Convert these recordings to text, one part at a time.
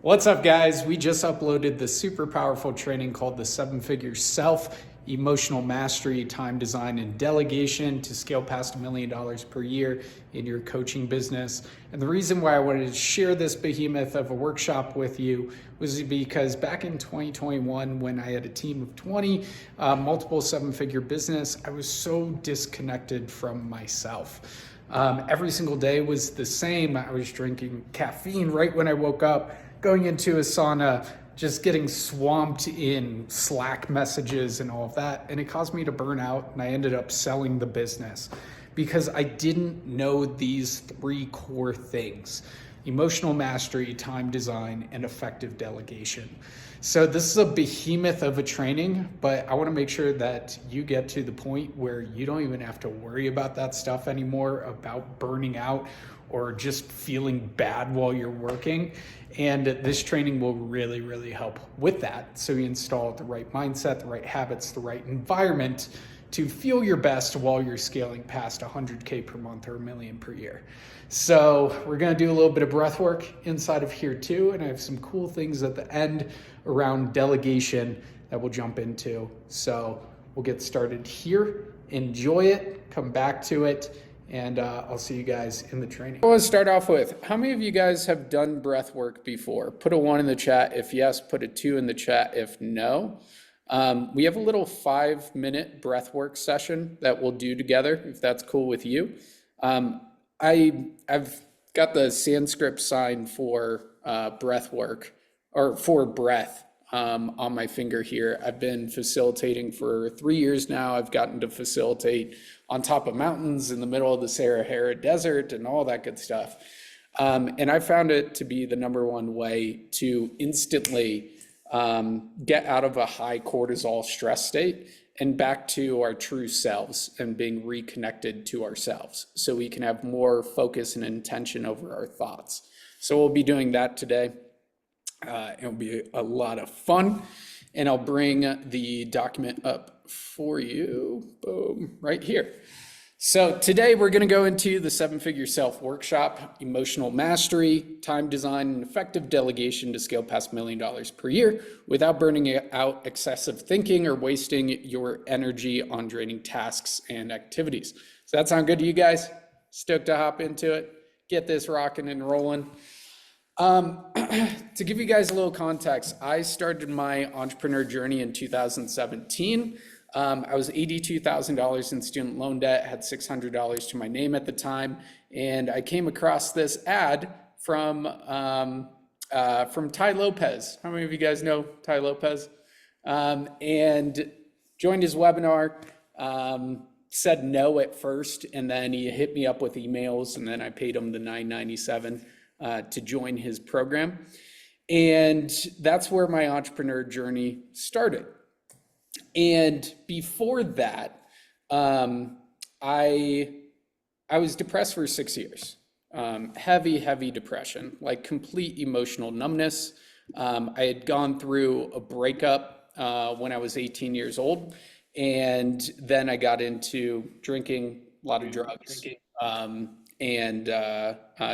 What's up, guys? We just uploaded the super powerful training called the 7-Figure Self, Emotional Mastery, Time Design, and Delegation to scale past $1 million per year in your coaching business. And the reason why I wanted to share this behemoth of a workshop with you was because back in 2021, when I had a team of 20, multiple 7-figure business, I was so disconnected from myself. Every single day was the same. I was drinking caffeine right when I woke up, going into a sauna, just getting swamped in Slack messages and all of that. And it caused me to burn out, and I ended up selling the business because I didn't know these 3 core things: emotional mastery, time design, and effective delegation. So this is a behemoth of a training, but I want to make sure that you get to the point where you don't even have to worry about that stuff anymore, about burning out or just feeling bad while you're working. And this training will really, really help with that. So you install the right mindset, the right habits, the right environment to feel your best while you're scaling past 100K per month or $1 million per year. So we're gonna do a little bit of breath work inside of here too. And I have some cool things at the end around delegation that we'll jump into. So we'll get started here. Enjoy it, come back to it, and I'll see you guys in the training. I want to start off with, how many of you guys have done breath work before? Put a 1 in the chat if yes, put a 2 in the chat if no. We have a little 5-minute breath work session that we'll do together, if that's cool with you. I've got the Sanskrit sign for breath work, or for breath, on my finger here. I've been facilitating for 3 years now. I've gotten to facilitate on top of mountains in the middle of the Sahara Desert and all that good stuff. And I found it to be the #1 way to instantly get out of a high cortisol stress state and back to our true selves and being reconnected to ourselves so we can have more focus and intention over our thoughts. So we'll be doing that today. It'll be a lot of fun, and I'll bring the document up for you, boom, right here. So today we're going to go into the 7-Figure Self workshop, emotional mastery, time design, and effective delegation to scale past $1 million per year without burning out excessive thinking or wasting your energy on draining tasks and activities. Does that sound good to you guys? Stoked to hop into it, get this rocking and rolling. To give you guys a little context, I started my entrepreneur journey in 2017. I was $82,000 in student loan debt, had $600 to my name at the time, and I came across this ad from Tai Lopez. How many of you guys know Tai Lopez? And joined his webinar, said no at first, and then he hit me up with emails, and then I paid him the $9.97 to join his program. And that's where my entrepreneur journey started. And before that, I was depressed for 6 years. Heavy depression, like complete emotional numbness. I had gone through a breakup when I was 18 years old, and then I got into drinking, a lot of drugs, and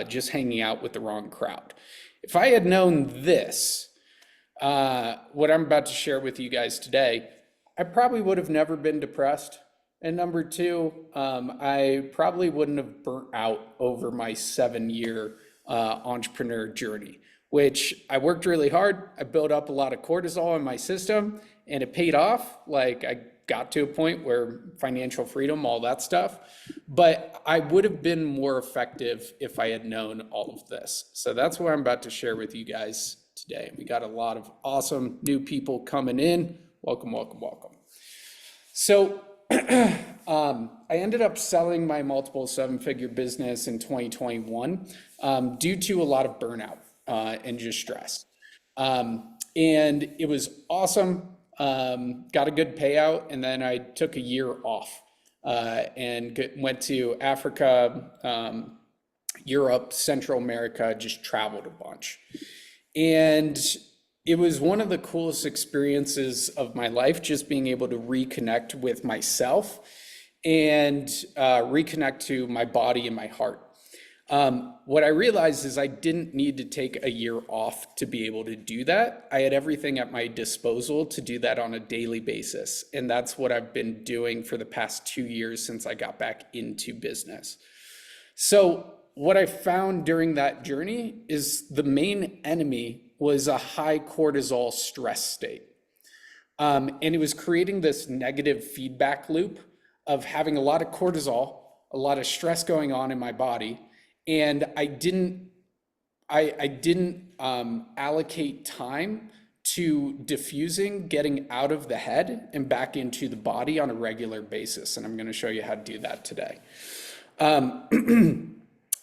just hanging out with the wrong crowd. If I had known this, what I'm about to share with you guys today, I probably would have never been depressed. And #2, I probably wouldn't have burnt out over my 7-year entrepreneur journey, which I worked really hard. I built up a lot of cortisol in my system, and it paid off. Like, I got to a point where financial freedom, all that stuff, but I would have been more effective if I had known all of this. So that's what I'm about to share with you guys today. We got a lot of awesome new people coming in. Welcome. So I ended up selling my multiple 7-figure business in 2021 due to a lot of burnout and just stress. And it was awesome. Got a good payout, and then I took a year off and went to Africa, Europe, Central America, just traveled a bunch. And it was one of the coolest experiences of my life, just being able to reconnect with myself and reconnect to my body and my heart. What I realized is I didn't need to take a year off to be able to do that. I had everything at my disposal to do that on a daily basis. And that's what I've been doing for the past 2 years since I got back into business. So what I found during that journey is the main enemy was a high cortisol stress state. And it was creating this negative feedback loop of having a lot of cortisol, a lot of stress going on in my body. And I didn't allocate time to diffusing, getting out of the head and back into the body on a regular basis. And I'm going to show you how to do that today.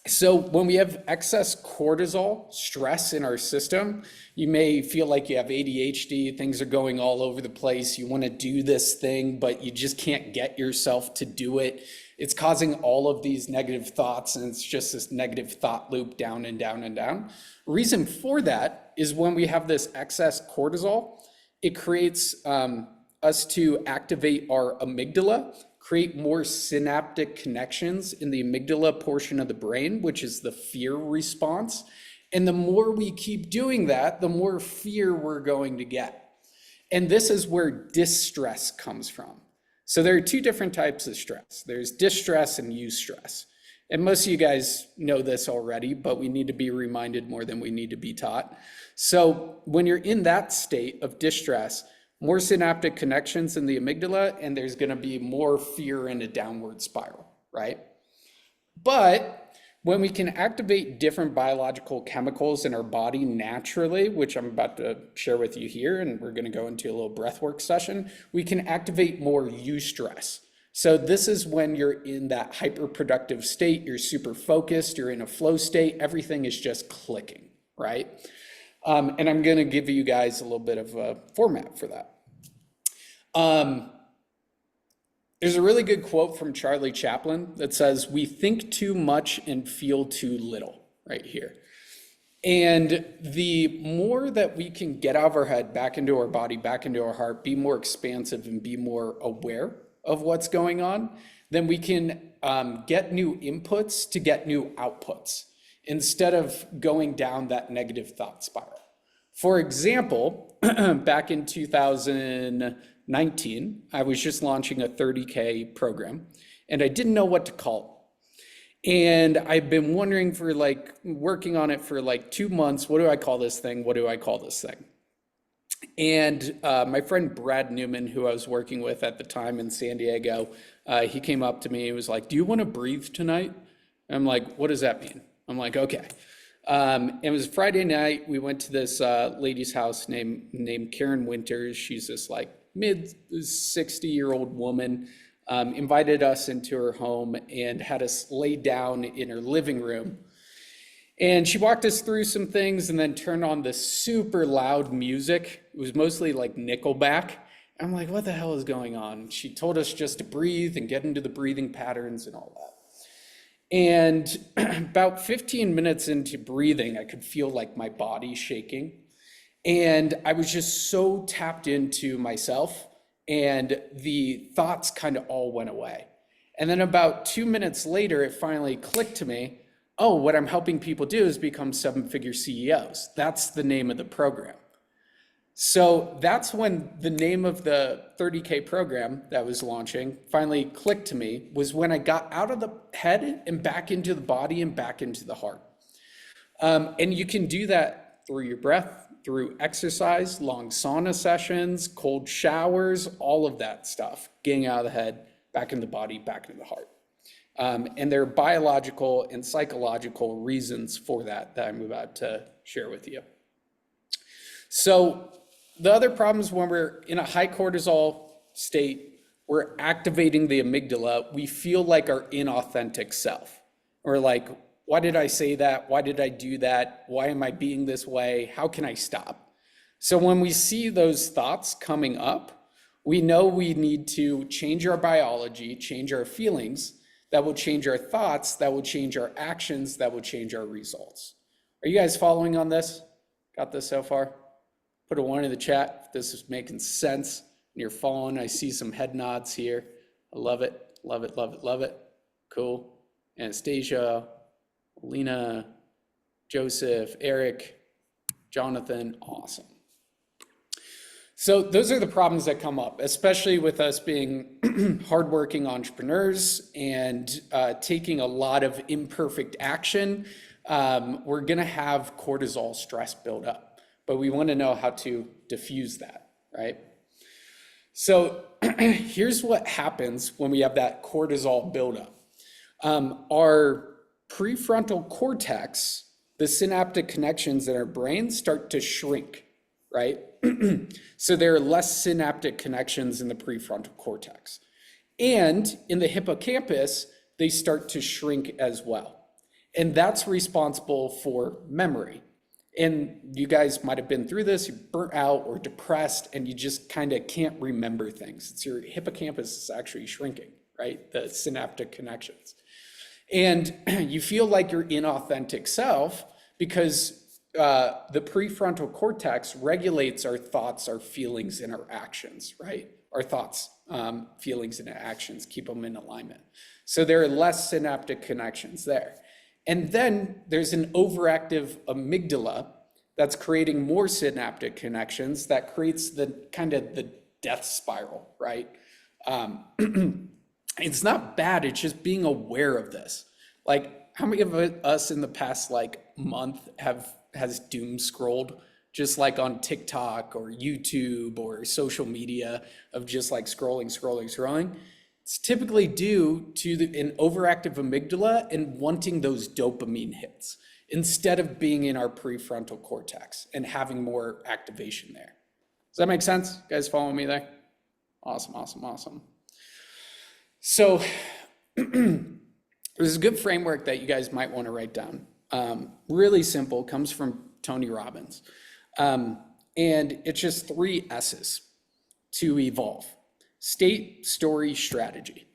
So when we have excess cortisol, stress in our system, you may feel like you have ADHD, things are going all over the place. You want to do this thing, but you just can't get yourself to do it. It's causing all of these negative thoughts, and it's just this negative thought loop down and down and down. Reason for that is when we have this excess cortisol, it creates us to activate our amygdala, create more synaptic connections in the amygdala portion of the brain, which is the fear response. And the more we keep doing that, the more fear we're going to get. And this is where distress comes from. So there are two different types of stress. There's distress and eustress. And most of you guys know this already, but we need to be reminded more than we need to be taught. So when you're in that state of distress, more synaptic connections in the amygdala, and there's going to be more fear in a downward spiral, right? But when we can activate different biological chemicals in our body naturally, which I'm about to share with you here, and we're going to go into a little breathwork session, we can activate more eustress. So this is when you're in that hyperproductive state, you're super focused, you're in a flow state, everything is just clicking, right? And I'm going to give you guys a little bit of a format for that. There's a really good quote from Charlie Chaplin that says, "We think too much and feel too little," right here. And the more that we can get out of our head, back into our body, back into our heart, be more expansive and be more aware of what's going on, then we can get new inputs to get new outputs instead of going down that negative thought spiral. For example, back in 2019, I was just launching a 30K program and I didn't know what to call it. And I've been wondering working on it for 2 months. What do I call this thing? What do I call this thing? And my friend Brad Newman, who I was working with at the time in San Diego, he came up to me and was like, "Do you want to breathe tonight?" And I'm like, "What does that mean?" I'm like, "Okay." It was Friday night. We went to this lady's house named Karen Winters. She's this mid 60-year-old woman, invited us into her home and had us lay down in her living room. And she walked us through some things and then turned on this super loud music. It was mostly like Nickelback. I'm like, what the hell is going on? She told us just to breathe and get into the breathing patterns and all that. And about 15 minutes into breathing, I could feel my body shaking. And I was just so tapped into myself, and the thoughts kind of all went away. And then about 2 minutes later, it finally clicked to me, oh, what I'm helping people do is become seven-figure CEOs. That's the name of the program. So that's when the name of the 30K program that was launching finally clicked to me, was when I got out of the head and back into the body and back into the heart. And you can do that through your breath, through exercise, long sauna sessions, cold showers, all of that stuff, getting out of the head, back in the body, back into the heart. And there are biological and psychological reasons for that I'm about to share with you. So the other problems when we're in a high cortisol state, we're activating the amygdala, we feel like our inauthentic self. We're like, why did I say that? Why did I do that? Why am I being this way? How can I stop? So when we see those thoughts coming up, we know we need to change our biology, change our feelings. That will change our thoughts, that will change our actions, that will change our results. Are you guys following on this? Got this so far? Put a 1 in the chat if this is making sense and you're following. I see some head nods here. I love it, love it, love it, love it. Cool. Anastasia, Lena, Joseph, Eric, Jonathan, awesome. So those are the problems that come up, especially with us being hardworking entrepreneurs and taking a lot of imperfect action. We're gonna have cortisol stress build up, but we wanna know how to diffuse that, right? So here's what happens when we have that cortisol buildup. Our prefrontal cortex, the synaptic connections in our brain start to shrink, right? So there are less synaptic connections in the prefrontal cortex. And in the hippocampus, they start to shrink as well. And that's responsible for memory. And you guys might have been through this, you're burnt out or depressed, and you just kind of can't remember things. It's your hippocampus is actually shrinking, right? The synaptic connections. And you feel like your inauthentic self because the prefrontal cortex regulates our thoughts, our feelings, and our actions, right? Our thoughts, feelings, and actions, keep them in alignment. So there are less synaptic connections there. And then there's an overactive amygdala that's creating more synaptic connections that creates the kind of the death spiral, right? It's not bad, it's just being aware of this. Like, how many of us in the past month has doom scrolled just like on TikTok or YouTube or social media of just like scrolling? It's typically due to an overactive amygdala and wanting those dopamine hits instead of being in our prefrontal cortex and having more activation there. Does that make sense? You guys following me there? Awesome. So there's a good framework that you guys might want to write down. Really simple, comes from Tony Robbins. And it's just 3 S's to evolve: state, story, strategy.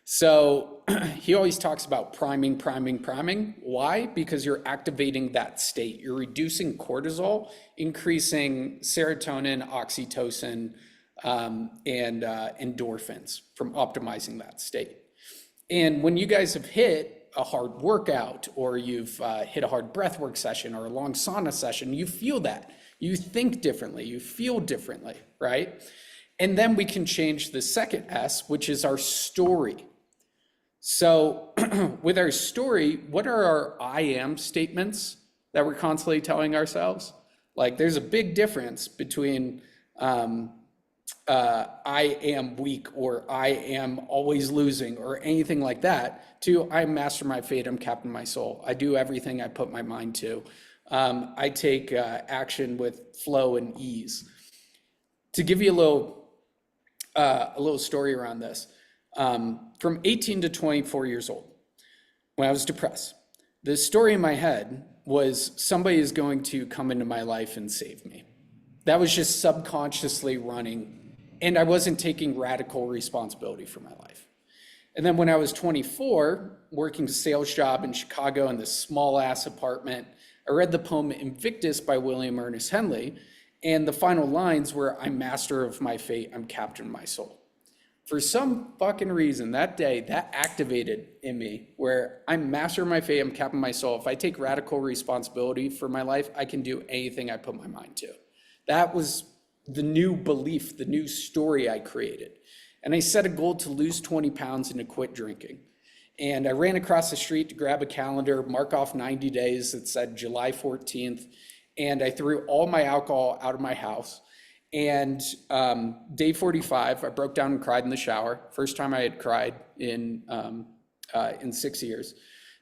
So he always talks about priming. Why? Because you're activating that state. You're reducing cortisol, increasing serotonin, oxytocin, and endorphins from optimizing that state. And when you guys have hit a hard workout, or you've hit a hard breathwork session or a long sauna session, you feel that. You think differently, you feel differently, right? And then we can change the second S, which is our story. So with our story, what are our I am statements that we're constantly telling ourselves? Like, there's a big difference between I am weak, or I am always losing, or anything like that, to I master my fate, I'm captain my soul. I do everything I put my mind to. I take action with flow and ease. To give you a little story around this, from 18 to 24 years old, when I was depressed, the story in my head was somebody is going to come into my life and save me. That was just subconsciously running, and I wasn't taking radical responsibility for my life. And then when I was 24, working a sales job in Chicago in this small ass apartment, I read the poem Invictus by William Ernest Henley, and the final lines were, I'm master of my fate, I'm captain of my soul. For some fucking reason that day, that activated in me, where I'm master of my fate, I'm captain of my soul. If I take radical responsibility for my life, I can do anything I put my mind to. That was the new belief, the new story I created. And I set a goal to lose 20 pounds and to quit drinking. And I ran across the street to grab a calendar, mark off 90 days that said July 14th. And I threw all my alcohol out of my house. And day 45, I broke down and cried in the shower. First time I had cried in 6 years.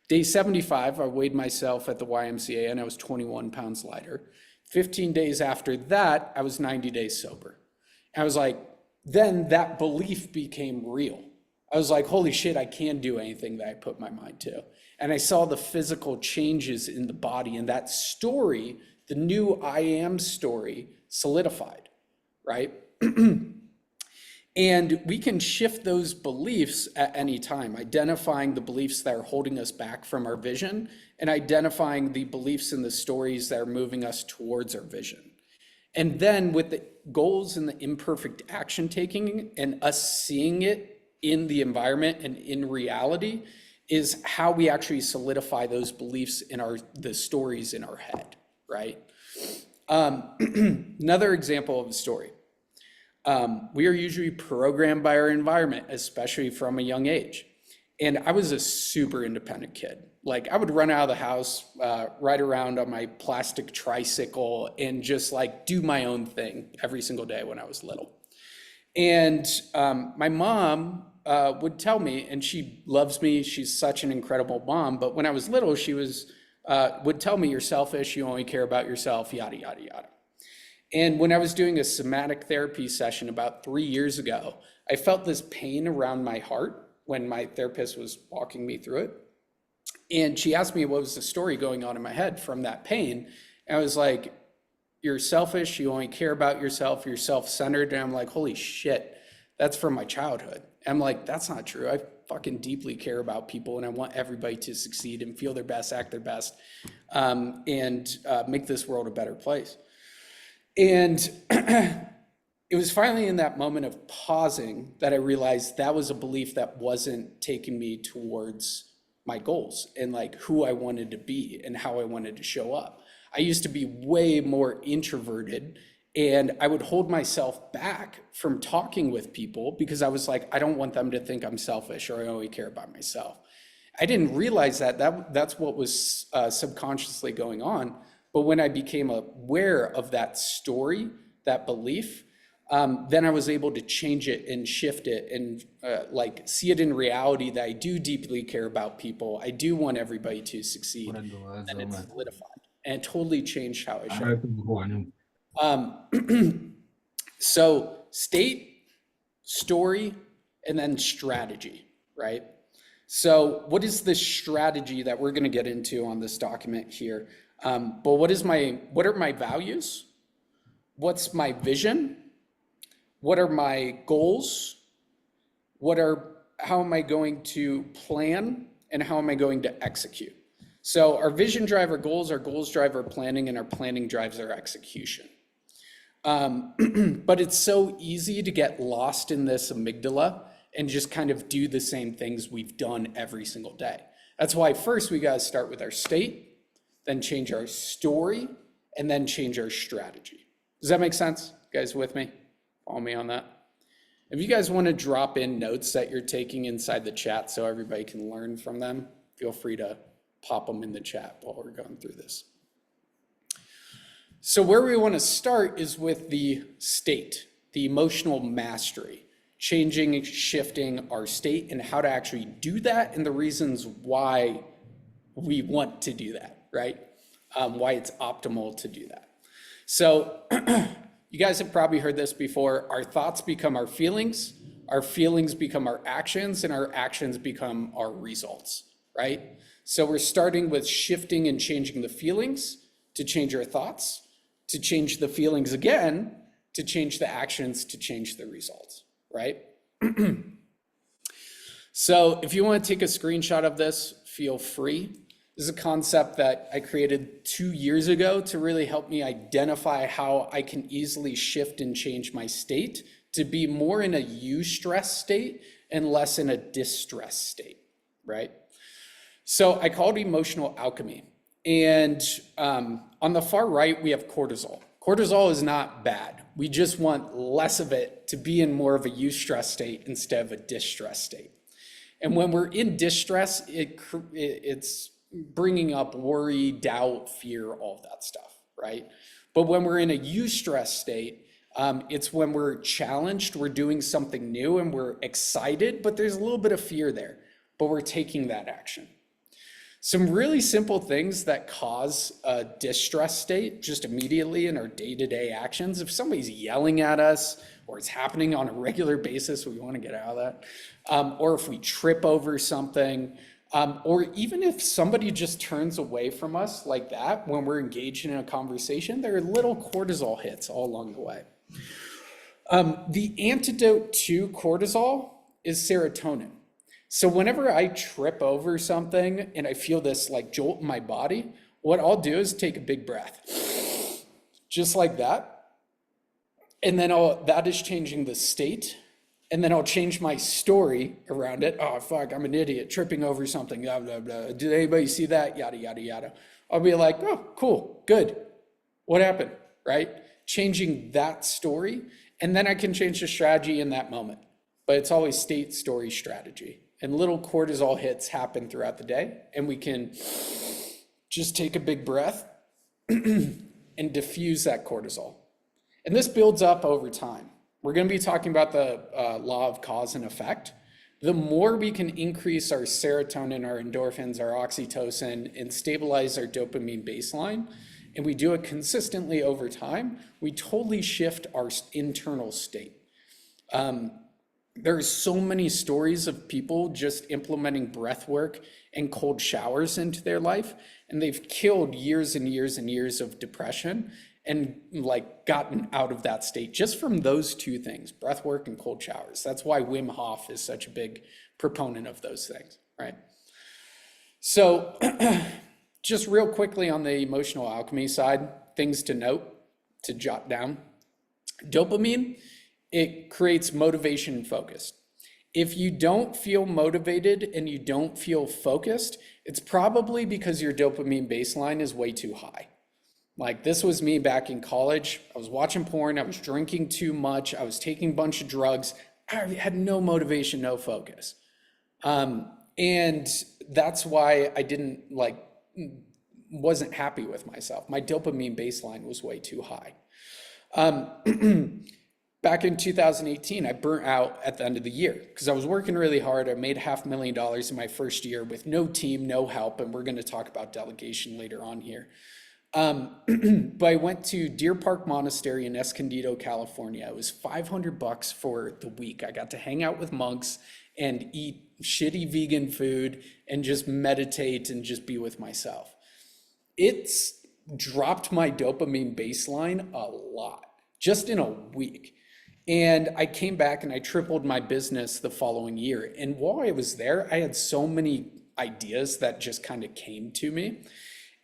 Day 75, I weighed myself at the YMCA and I was 21 pounds lighter. 15 days after that, I was 90 days sober. I was like, then that belief became real. I was like, holy shit, I can do anything that I put my mind to. And I saw the physical changes in the body, and that story, the new I am story, solidified, right? And we can shift those beliefs at any time, identifying the beliefs that are holding us back from our vision and identifying the beliefs and the stories that are moving us towards our vision. And then with the goals and the imperfect action taking and us seeing it in the environment and in reality, is how we actually solidify those beliefs in the stories in our head, right? Another example of a story. We are usually programmed by our environment, especially from a young age. And I was a super independent kid. Like I would run out of the house, ride around on my plastic tricycle and just like do my own thing every single day when I was little. And my mom would tell me, and she loves me, she's such an incredible mom, but when I was little, she would tell me, you're selfish, you only care about yourself, yada, yada, yada. And when I was doing a somatic therapy session about 3 years ago, I felt this pain around my heart when my therapist was walking me through it. And she asked me what was the story going on in my head from that pain. And I was like, you're selfish, you only care about yourself, you're self-centered. And I'm like, holy shit, that's from my childhood. And I'm like, that's not true. I fucking deeply care about people and I want everybody to succeed and feel their best, act their best, and make this world a better place. And it was finally in that moment of pausing that I realized that was a belief that wasn't taking me towards my goals and like who I wanted to be and how I wanted to show up. I used to be way more introverted and I would hold myself back from talking with people because I was like, I don't want them to think I'm selfish or I only care about myself. I didn't realize that's what was subconsciously going on. But when I became aware of that story, that belief, then I was able to change it and shift it and like see it in reality that I do deeply care about people. I do want everybody to succeed, and it's solidified. And it totally changed how I show up. So state, story, and then strategy, right? So what is the strategy that we're going to get into on this document here? But what are my values? What's my vision? What are my goals? How am I going to plan and how am I going to execute? So our vision drives our goals drive our planning, and our planning drives our execution. But it's so easy to get lost in this amygdala and just kind of do the same things we've done every single day. That's why first we got to start with our state, then change our story, and then change our strategy. Does that make sense? You guys with me? Follow me on that? If you guys want to drop in notes that you're taking inside the chat so everybody can learn from them, feel free to pop them in the chat while we're going through this. So where we want to start is with the state, the emotional mastery, changing, shifting our state and how to actually do that and the reasons why we want to do that, right? Why it's optimal to do that. So you guys have probably heard this before. Our thoughts become our feelings become our actions, and our actions become our results, right? So we're starting with shifting and changing the feelings to change our thoughts, to change the feelings again, to change the actions, to change the results, right? So if you want to take a screenshot of this, feel free. This is a concept that I created 2 years ago to really help me identify how I can easily shift and change my state to be more in a eustress state and less in a distress state, right? So I call it emotional alchemy. And on the far right, we have cortisol. Cortisol is not bad. We just want less of it to be in more of a eustress state instead of a distress state. And when we're in distress, it's bringing up worry, doubt, fear, all of that stuff, right? But when we're in a eustress state, it's when we're challenged, we're doing something new and we're excited, but there's a little bit of fear there, but we're taking that action. Some really simple things that cause a distress state just immediately in our day-to-day actions. If somebody's yelling at us or it's happening on a regular basis, we want to get out of that. Or if we trip over something, or even if somebody just turns away from us like that when we're engaged in a conversation, there are little cortisol hits all along the way. The antidote to cortisol is serotonin. So whenever I trip over something and I feel this like jolt in my body, what I'll do is take a big breath, just like that. And then that is changing the state. and then I'll change my story around it. Oh, fuck, I'm an idiot, tripping over something, blah, blah, blah. Did anybody see that? Yada, yada, yada. I'll be like, oh, cool, good. What happened, right? Changing that story, and then I can change the strategy in that moment. But it's always state, story, strategy. And little cortisol hits happen throughout the day, and we can just take a big breath and diffuse that cortisol. And this builds up over time. We're going to be talking about the law of cause and effect. The more we can increase our serotonin, our endorphins, our oxytocin, and stabilize our dopamine baseline, and we do it consistently over time, we totally shift our internal state. There's so many stories of people just implementing breath work and cold showers into their life, and they've killed years and years and years of depression and like gotten out of that state just from those two things, breath work and cold showers. That's why Wim Hof is such a big proponent of those things, right? So just real quickly on the emotional alchemy side, things to note, to jot down. Dopamine, it creates motivation and focus. If you don't feel motivated and you don't feel focused, it's probably because your dopamine baseline is way too high. Like this was me back in college. I was watching porn, I was drinking too much, I was taking a bunch of drugs. I had no motivation, no focus. And that's why I wasn't happy with myself. My dopamine baseline was way too high. Back in 2018, I burnt out at the end of the year because I was working really hard. I made $500,000 in my first year with no team, no help, and we're going to talk about delegation later on here. But I went to Deer Park Monastery in Escondido, California. It was $500 for the week. I got to hang out with monks and eat shitty vegan food and just meditate and just be with myself. It's dropped my dopamine baseline a lot, just in a week. And I came back and I tripled my business the following year. And while I was there, I had so many ideas that just kind of came to me.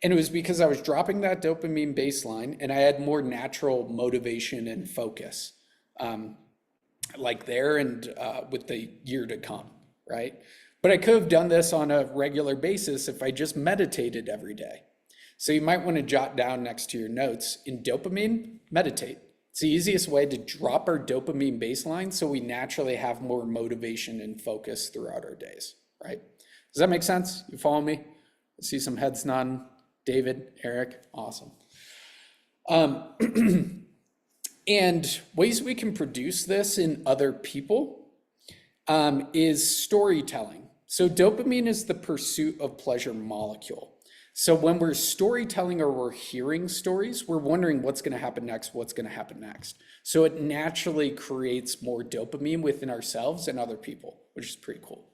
And it was because I was dropping that dopamine baseline and I had more natural motivation and focus like there and with the year to come, right? But I could have done this on a regular basis if I just meditated every day. So you might want to jot down next to your notes, in dopamine, meditate. It's the easiest way to drop our dopamine baseline so we naturally have more motivation and focus throughout our days, right? Does that make sense? You follow me? I see some heads nodding. David, Eric, awesome. And ways we can produce this in other people is storytelling. So dopamine is the pursuit of pleasure molecule. So when we're storytelling or we're hearing stories, we're wondering what's going to happen next, what's going to happen next. So it naturally creates more dopamine within ourselves and other people, which is pretty cool.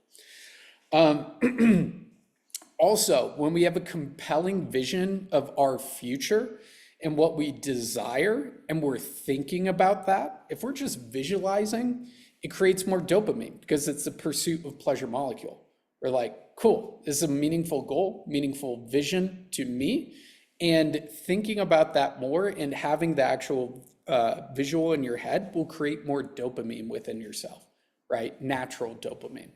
Also, when we have a compelling vision of our future and what we desire, and we're thinking about that, if we're just visualizing, it creates more dopamine because it's the pursuit of pleasure molecule. We're like, cool, this is a meaningful goal, meaningful vision to me. And thinking about that more and having the actual visual in your head will create more dopamine within yourself, right? Natural dopamine.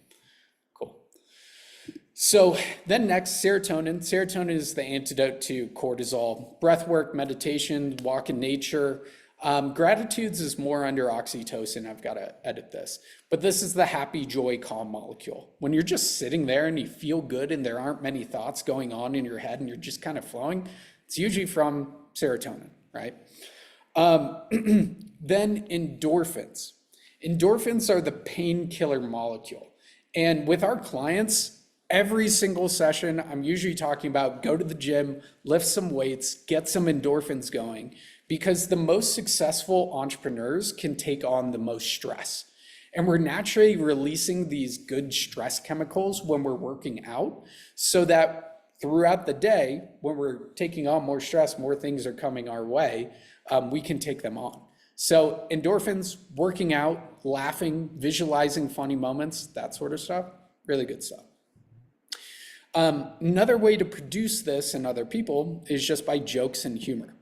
So then next, serotonin. Serotonin is the antidote to cortisol. Breath work, meditation, walk in nature. Gratitudes is more under oxytocin. I've got to edit this. But this is the happy, joy, calm molecule. When you're just sitting there and you feel good and there aren't many thoughts going on in your head and you're just kind of flowing, it's usually from serotonin, right? Then endorphins. Endorphins are the painkiller molecule. And with our clients, every single session, I'm usually talking about go to the gym, lift some weights, get some endorphins going, because the most successful entrepreneurs can take on the most stress. And we're naturally releasing these good stress chemicals when we're working out so that throughout the day, when we're taking on more stress, more things are coming our way, we can take them on. So endorphins, working out, laughing, visualizing funny moments, that sort of stuff, really good stuff. Another way to produce this in other people is just by jokes and humor.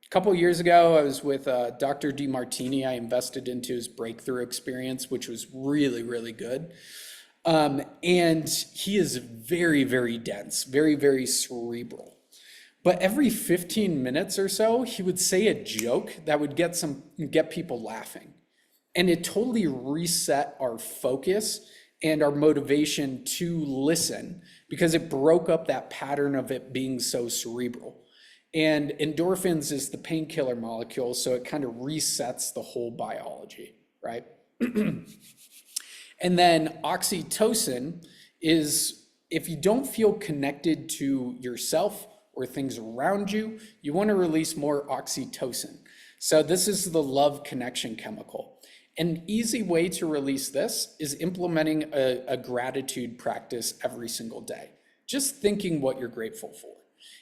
A couple of years ago, I was with Dr. DeMartini. I invested into his breakthrough experience, which was really, really good. And he is very, very dense, very, very cerebral. But every 15 minutes or so, he would say a joke that would get people laughing. And it totally reset our focus and our motivation to listen because it broke up that pattern of it being so cerebral. And endorphins is the painkiller molecule, so it kind of resets the whole biology, right? And then oxytocin is if you don't feel connected to yourself or things around you, you want to release more oxytocin. So this is the love connection chemical. An easy way to release this is implementing a gratitude practice every single day. Just thinking what you're grateful for.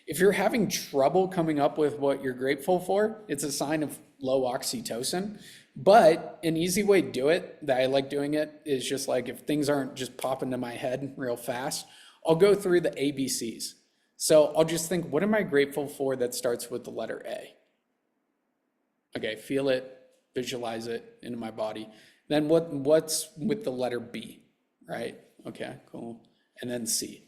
If you're having trouble coming up with what you're grateful for, it's a sign of low oxytocin. But an easy way to do it, that I like doing it, is just like if things aren't just popping to my head real fast, I'll go through the ABCs. So I'll just think, what am I grateful for that starts with the letter A? Okay, feel it, visualize it into my body. Then what's with the letter B, right? Okay, cool. And then C.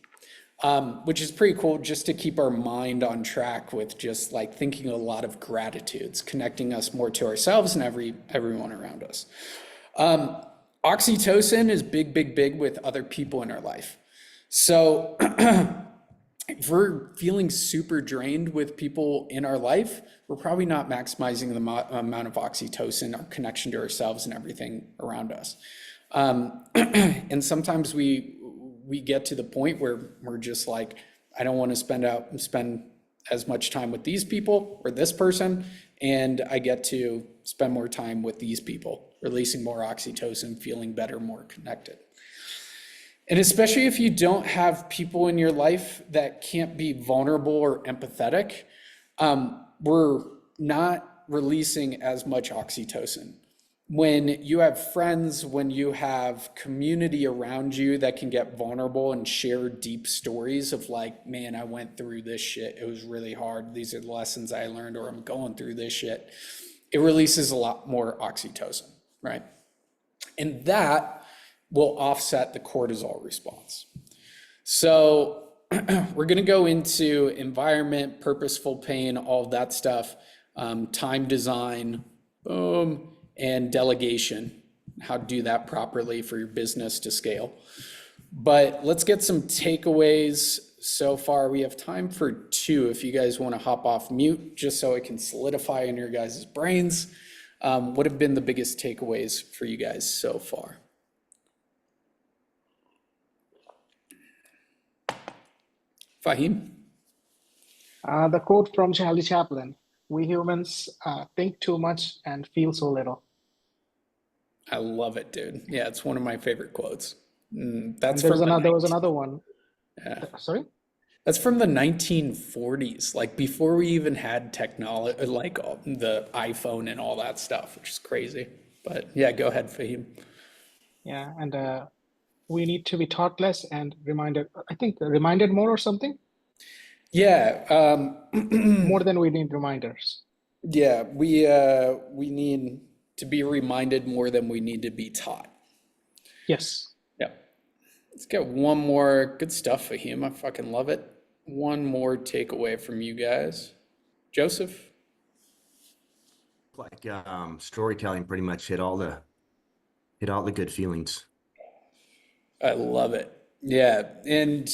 Which is pretty cool just to keep our mind on track with just like thinking a lot of gratitudes, connecting us more to ourselves and everyone around us. Oxytocin is big, big, big with other people in our life. So if we're feeling super drained with people in our life, we're probably not maximizing the amount of oxytocin, our connection to ourselves and everything around us. And sometimes we get to the point where we're just like, I don't want to spend as much time with these people or this person, and I get to spend more time with these people, releasing more oxytocin, feeling better, more connected. And especially if you don't have people in your life that can't be vulnerable or empathetic, we're not releasing as much oxytocin. When you have friends, when you have community around you that can get vulnerable and share deep stories of like, man, I went through this shit. It was really hard. These are the lessons I learned, or I'm going through this shit. It releases a lot more oxytocin, right? And that will offset the cortisol response. So we're going to go into environment, purposeful pain, all that stuff, time design, boom, and delegation, how to do that properly for your business to scale. But let's get some takeaways so far. We have time for 2 if you guys want to hop off mute, just so it can solidify in your guys' brains. What have been the biggest takeaways for you guys so far? Fahim? The quote from Charlie Chaplin, we humans think too much and feel so little. I love it, dude. Yeah, it's one of my favorite quotes. And That's there from was another one. yeah. Sorry? That's from the 1940s, like before we even had technology, like the iPhone and all that stuff, which is crazy. But yeah, go ahead, Fahim. Yeah, and we need to be taught less and reminded, I think reminded more or something, Yeah, more than we need reminders. yeah, we need to be reminded more than we need to be taught. Yes. Yeah. Let's get one more good stuff, Fahim. I fucking love it. One more takeaway from you guys. Joseph? Like storytelling pretty much hit all the good feelings. I love it. Yeah, and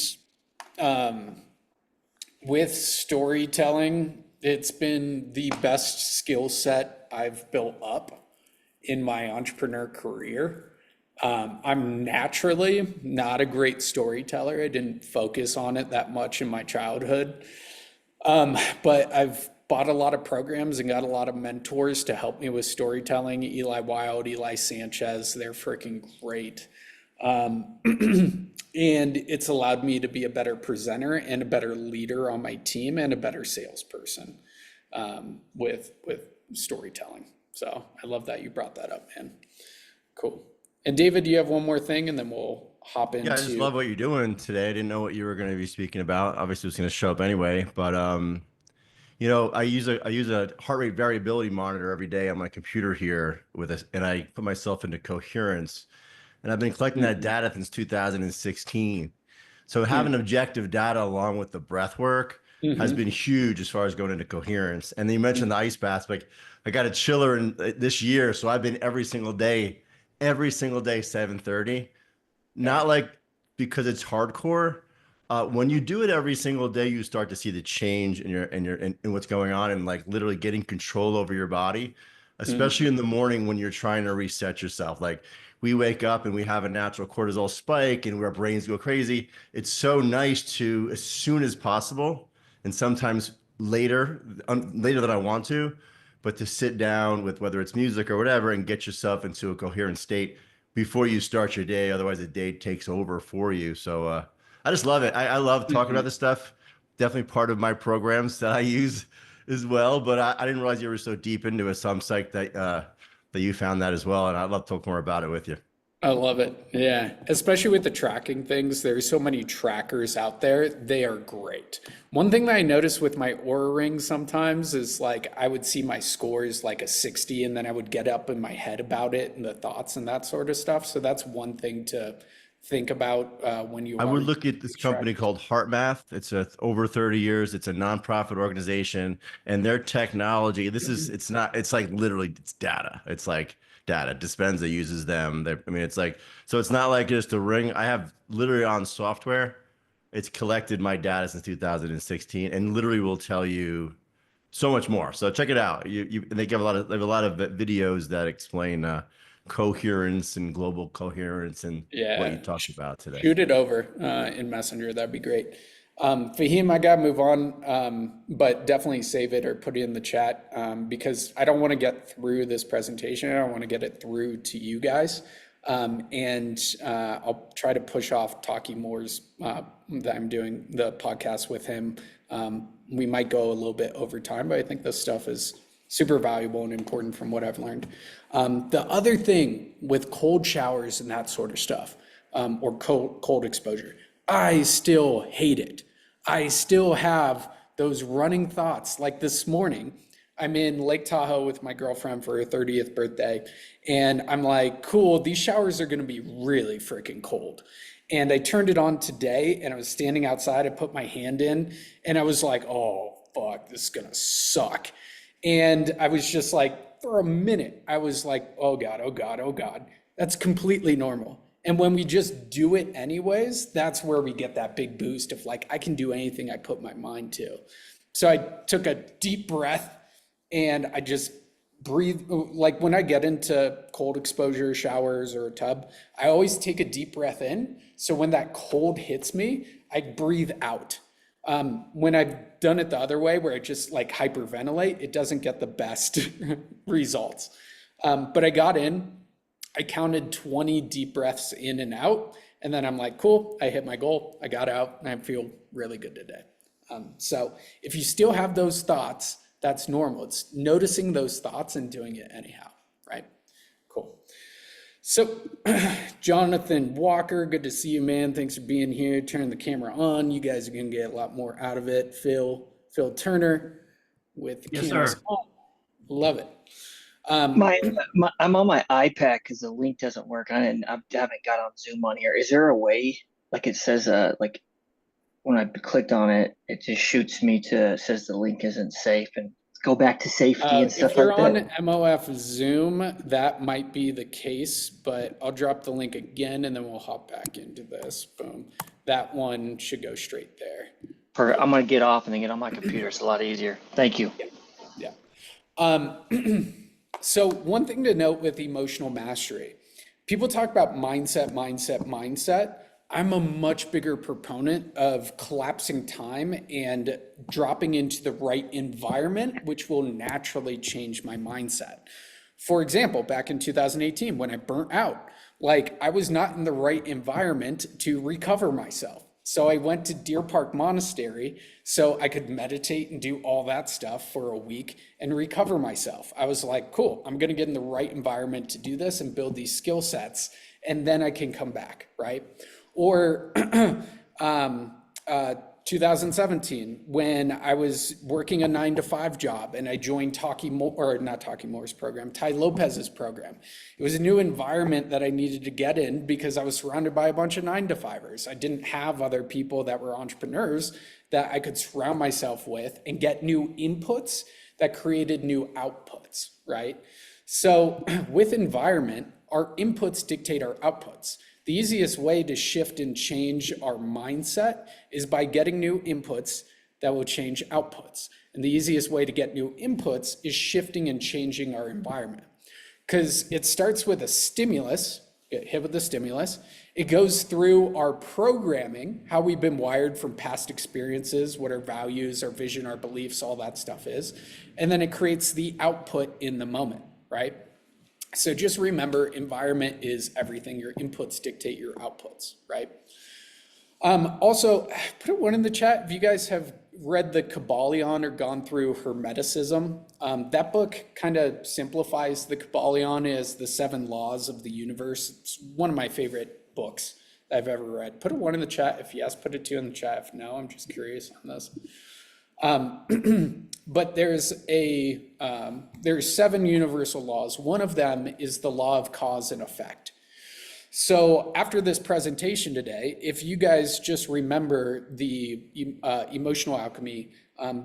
with storytelling, it's been the best skill set I've built up in my entrepreneur career. I'm naturally not a great storyteller. I didn't focus on it that much in my childhood. But I've bought a lot of programs and got a lot of mentors to help me with storytelling. Eli Wild, Eli Sanchez, they're freaking great. And it's allowed me to be a better presenter and a better leader on my team and a better salesperson with storytelling. So I love that you brought that up, man. Cool. And David, do you have one more thing, and then we'll hop into? Yeah, I just love what you're doing today. I didn't know what you were going to be speaking about. Obviously, it was going to show up anyway, but I use a heart rate variability monitor every day on my computer here and I put myself into coherence, and I've been collecting that Mhm. data since 2016. So Hmm. having objective data along with the breath work has been Mhm. huge as far as going into coherence. And then you mentioned the ice bath, like I got a chiller this year, so I've been every single day, 7:30. Yeah. Not like because it's hardcore. When you do it every single day, you start to see the change in what's going on, and like literally getting control over your body, especially Mhm. in the morning when you're trying to reset yourself. Like we wake up and we have a natural cortisol spike and our brains go crazy. It's so nice to, as soon as possible, and sometimes later than I want to, but to sit down with whether it's music or whatever and get yourself into a coherent state before you start your day. Otherwise, the day takes over for you. So I just love it. I love talking about Mhm. this stuff. Definitely part of my programs that I use as well. But I didn't realize you were so deep into it. So I'm psyched that you found that as well. And I'd love to talk more about it with you. I love it. Yeah. Especially with the tracking things. There's so many trackers out there. They are great. One thing that I notice with my Aura Ring sometimes is like I would see my scores like a 60 and then I would get up in my head about it and the thoughts and that sort of stuff. So that's one thing to think about when you I are would doing look at this these company trackers. called HeartMath. It's over 30 years. It's a nonprofit organization, and their technology, it's not, it's like literally it's data. It's like data. Dispenza uses them. I mean, it's like, so it's not like just a ring. I have literally on software, it's collected my data since 2016 and literally will tell you so much more. So check it out. They give they have a lot of videos that explain coherence and global coherence and what you Yeah, talked about today. shoot it over in Messenger. That'd be great. Fahim, I gotta move on, but definitely save it or put it in the chat because I don't want to get through this presentation. I want to get it through to you guys. And I'll try to push off Taki Moore's that I'm doing the podcast with him. We might go a little bit over time, but I think this stuff is super valuable and important from what I've learned. The other thing with cold showers and that sort of stuff, or cold exposure, I still hate it. I still have those running thoughts. Like this morning, I'm in Lake Tahoe with my girlfriend for her 30th birthday, and I'm like, cool, these showers are gonna be really freaking cold. And I turned it on today and I was standing outside. I put my hand in and I was like, oh, fuck, this is gonna suck. And I was just like, for a minute, I was like, oh God, oh God, oh God. That's completely normal. And when we just do it anyways, that's where we get that big boost of like, I can do anything I put my mind to. So I took a deep breath and I just breathe. Like when I get into cold exposure showers or a tub, I always take a deep breath in. So when that cold hits me, I breathe out. When I've done it the other way, where I just like hyperventilate, it doesn't get the best results. But I got in, I counted 20 deep breaths in and out, and then I'm like, cool, I hit my goal, I got out, and I feel really good today. So if you still have those thoughts, that's normal. It's noticing those thoughts and doing it anyhow, right? Cool. So, Jonathan Walker, good to see you, man. Thanks for being here. Turn the camera on. You guys are gonna get a lot more out of it. Phil Turner with the Yes, cameras sir. on. Love it. Um, My I'm on my iPad because the link doesn't work. I haven't got on Zoom on here. Is there a way, like it says, like when I clicked on it, it just shoots me to says the link isn't safe and go back to safety and if stuff you're like on that? MOF Zoom, that might be the case, but I'll drop the link again and then we'll hop back into this. Boom. That one should go straight there. Perfect. I'm gonna get off and then get on my computer. It's a lot easier. Thank you. Yeah. So one thing to note with emotional mastery, people talk about mindset, mindset, mindset. I'm a much bigger proponent of collapsing time and dropping into the right environment, which will naturally change my mindset. For example, back in 2018, when I burnt out, like I was not in the right environment to recover myself. So I went to Deer Park Monastery so I could meditate and do all that stuff for a week and recover myself. I was like, cool, I'm going to get in the right environment to do this and build these skill sets, and then I can come back, right? Or 2017, when I was working a 9 to 5 job and I joined Ty Lopez's program. It was a new environment that I needed to get in because I was surrounded by a bunch of 9 to 5ers. I didn't have other people that were entrepreneurs that I could surround myself with and get new inputs that created new outputs, right? So with environment, our inputs dictate our outputs. The easiest way to shift and change our mindset is by getting new inputs that will change outputs. And the easiest way to get new inputs is shifting and changing our environment. Because it starts with a stimulus, get hit with the stimulus. It goes through our programming, how we've been wired from past experiences, what our values, our vision, our beliefs, all that stuff is. And then it creates the output in the moment, right? So just remember, environment is everything. Your inputs dictate your outputs, right? Also, put one in the chat if you guys have read the Kybalion or gone through Hermeticism. That book kind of simplifies the Kybalion as the 7 laws of the universe. It's one of my favorite books that I've ever read. Put a 1 in the chat if yes, put a 2 in the chat if no. I'm just curious on this. But there's 7 universal laws. One of them is the law of cause and effect. So after this presentation today, if you guys just remember the emotional alchemy,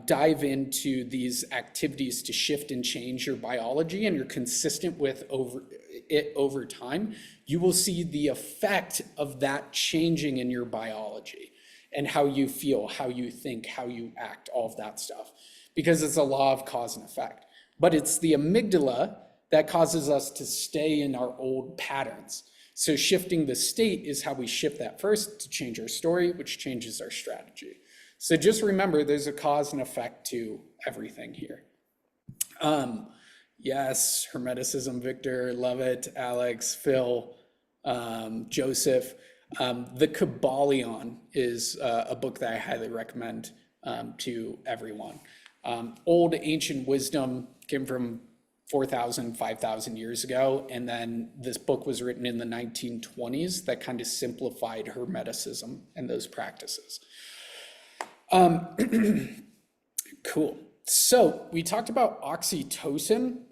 dive into these activities to shift and change your biology, and you're consistent with it over time, you will see the effect of that changing in your biology and how you feel, how you think, how you act, all of that stuff, because it's a law of cause and effect. But it's the amygdala that causes us to stay in our old patterns. So shifting the state is how we shift that first to change our story, which changes our strategy. So just remember, there's a cause and effect to everything here. Yes, Hermeticism, Victor, love it. Alex, Phil, Joseph. The Kybalion is a book that I highly recommend to everyone. Old ancient wisdom came from 4,000, 5,000 years ago. And then this book was written in the 1920s that kind of simplified Hermeticism and those practices. Cool. So we talked about oxytocin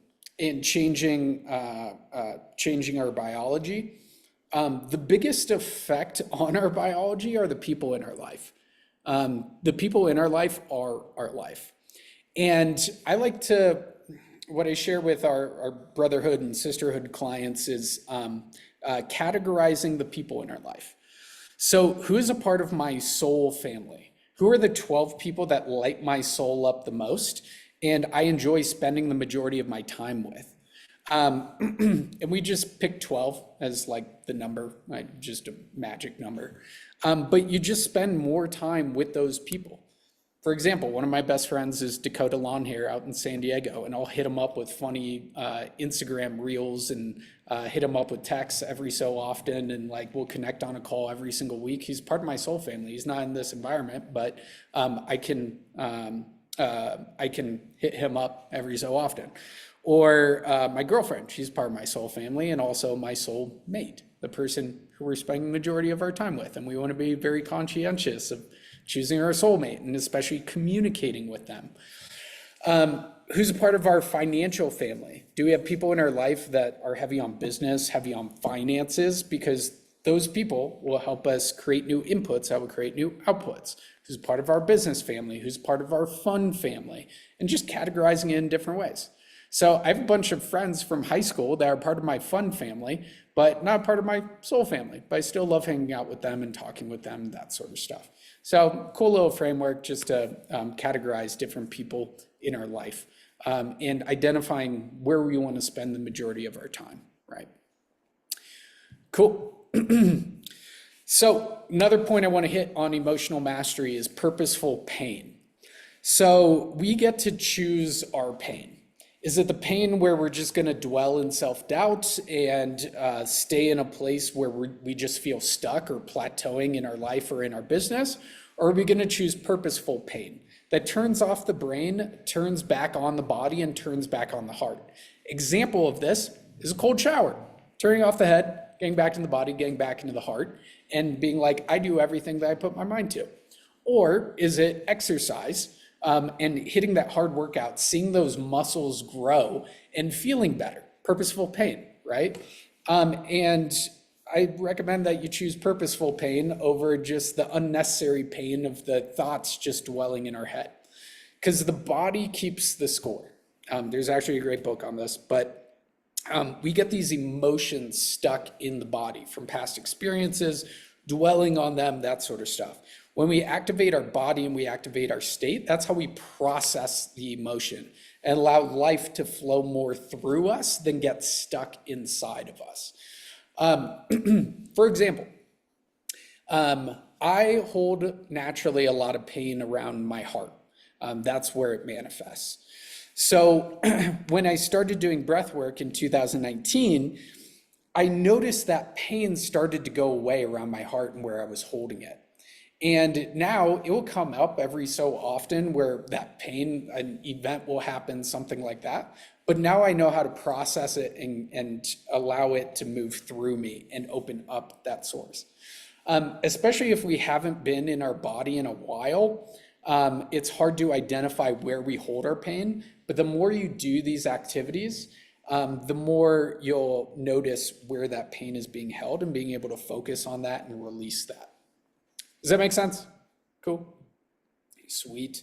and changing our biology. The biggest effect on our biology are the people in our life. The people in our life are our life. And I like to, what I share with our brotherhood and sisterhood clients is categorizing the people in our life. So who is a part of my soul family? Who are the 12 people that light my soul up the most and I enjoy spending the majority of my time with? And we just pick 12 as like the number, like just a magic number. But you just spend more time with those people. For example, one of my best friends is Dakota Lawn Hair out in San Diego, and I'll hit him up with funny Instagram reels and hit him up with texts every so often, and like we'll connect on a call every single week. He's part of my soul family. He's not in this environment, but I can hit him up every so often. Or my girlfriend, she's part of my soul family and also my soul mate, the person who we're spending the majority of our time with. And we want to be very conscientious of choosing our soulmate and especially communicating with them. Who's a part of our financial family? Do we have people in our life that are heavy on business, heavy on finances? Because those people will help us create new inputs that will create new outputs. Who's part of our business family? Who's part of our fun family? And just categorizing it in different ways. So I have a bunch of friends from high school that are part of my fun family, but not part of my soul family. But I still love hanging out with them and talking with them, that sort of stuff. So cool little framework just to categorize different people in our life and identifying where we want to spend the majority of our time, right? Cool. So another point I want to hit on emotional mastery is purposeful pain. So we get to choose our pain. Is it the pain where we're just going to dwell in self-doubt and stay in a place where we just feel stuck or plateauing in our life or in our business? Or are we going to choose purposeful pain that turns off the brain, turns back on the body, and turns back on the heart? Example of this is a cold shower, turning off the head, getting back into the body, getting back into the heart, and being like, I do everything that I put my mind to. Or is it exercise and hitting that hard workout, seeing those muscles grow and feeling better, purposeful pain, right? And I recommend that you choose purposeful pain over just the unnecessary pain of the thoughts just dwelling in our head, because the body keeps the score. There's actually a great book on this, but we get these emotions stuck in the body from past experiences, dwelling on them, that sort of stuff. When we activate our body and we activate our state, that's how we process the emotion and allow life to flow more through us than get stuck inside of us. For example, I hold naturally a lot of pain around my heart. That's where it manifests. So when I started doing breath work in 2019, I noticed that pain started to go away around my heart and where I was holding it. And now it will come up every so often where that pain, an event will happen, something like that. But now I know how to process it and allow it to move through me and open up that source. Especially if we haven't been in our body in a while, it's hard to identify where we hold our pain. But the more you do these activities, the more you'll notice where that pain is being held and being able to focus on that and release that. Does that make sense? Cool. Sweet.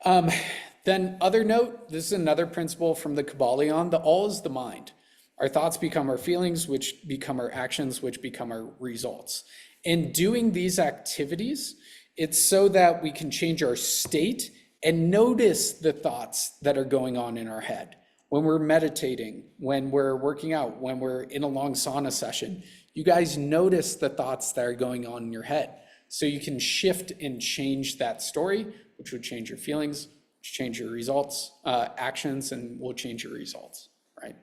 Then other note, this is another principle from the Kabbalion, the all is the mind. Our thoughts become our feelings, which become our actions, which become our results. In doing these activities, it's so that we can change our state and notice the thoughts that are going on in our head. When we're meditating, when we're working out, when we're in a long sauna session, you guys notice the thoughts that are going on in your head. So you can shift and change that story, which would change your feelings, which change your results, actions, and will change your results, right?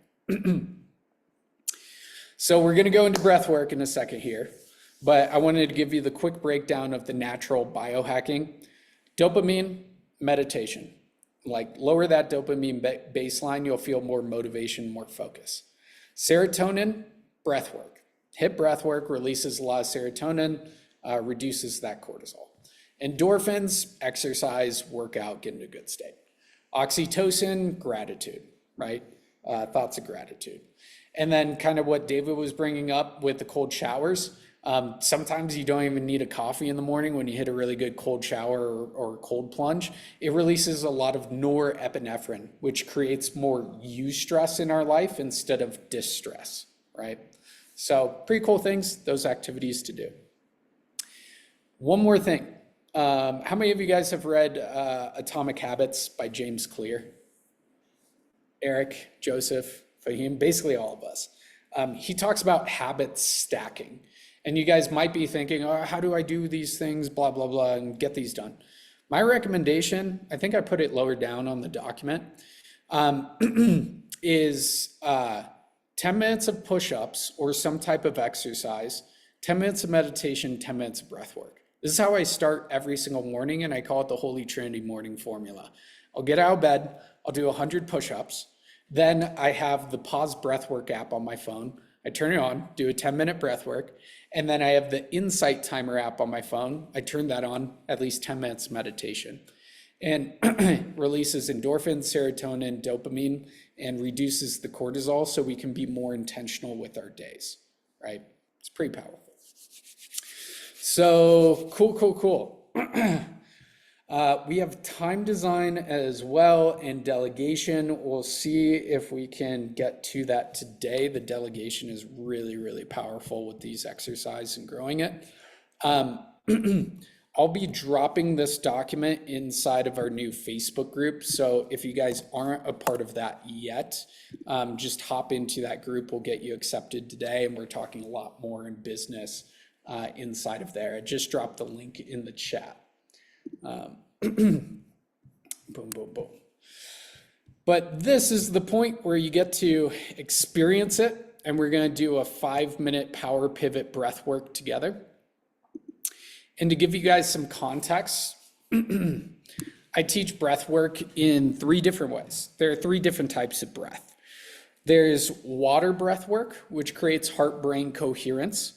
So we're gonna go into breath work in a second here, but I wanted to give you the quick breakdown of the natural biohacking. Dopamine, meditation. Like lower that dopamine baseline, you'll feel more motivation, more focus. Serotonin, breath work. HIIT breath work releases a lot of serotonin, reduces that cortisol. Endorphins, exercise, workout, get in a good state. Oxytocin, gratitude, right? Thoughts of gratitude. And then kind of what David was bringing up with the cold showers. Sometimes you don't even need a coffee in the morning when you hit a really good cold shower or cold plunge. It releases a lot of norepinephrine, which creates more eustress in our life instead of distress, right? So pretty cool things, those activities to do. One more thing. How many of you guys have read Atomic Habits by James Clear? Eric, Joseph, Fahim, basically all of us. He talks about habit stacking. And you guys might be thinking, oh, how do I do these things, blah, blah, blah, and get these done? My recommendation, I think I put it lower down on the document, is 10 minutes of push-ups or some type of exercise, 10 minutes of meditation, 10 minutes of breath work. This is how I start every single morning, and I call it the Holy Trinity morning formula. I'll get out of bed, I'll do 100 push-ups, then I have the Pause Breathwork app on my phone. I turn it on, do a 10-minute breath work, and then I have the Insight Timer app on my phone. I turn that on, at least 10 minutes meditation. And releases endorphins, serotonin, dopamine, and reduces the cortisol so we can be more intentional with our days, right? It's pretty powerful. So cool. We have time design as well and delegation. We'll see if we can get to that today. The delegation is really, really powerful with these exercises and growing it. I'll be dropping this document inside of our new Facebook group. So if you guys aren't a part of that yet, just hop into that group. We'll get you accepted today. And we're talking a lot more in business inside of there. I just dropped the link in the chat. Boom. But this is the point where you get to experience it. And we're going to do a 5-minute power pivot breath work together. And to give you guys some context, I teach breath work in 3 different ways. There are 3 different types of breath. There's water breath work, which creates heart-brain coherence.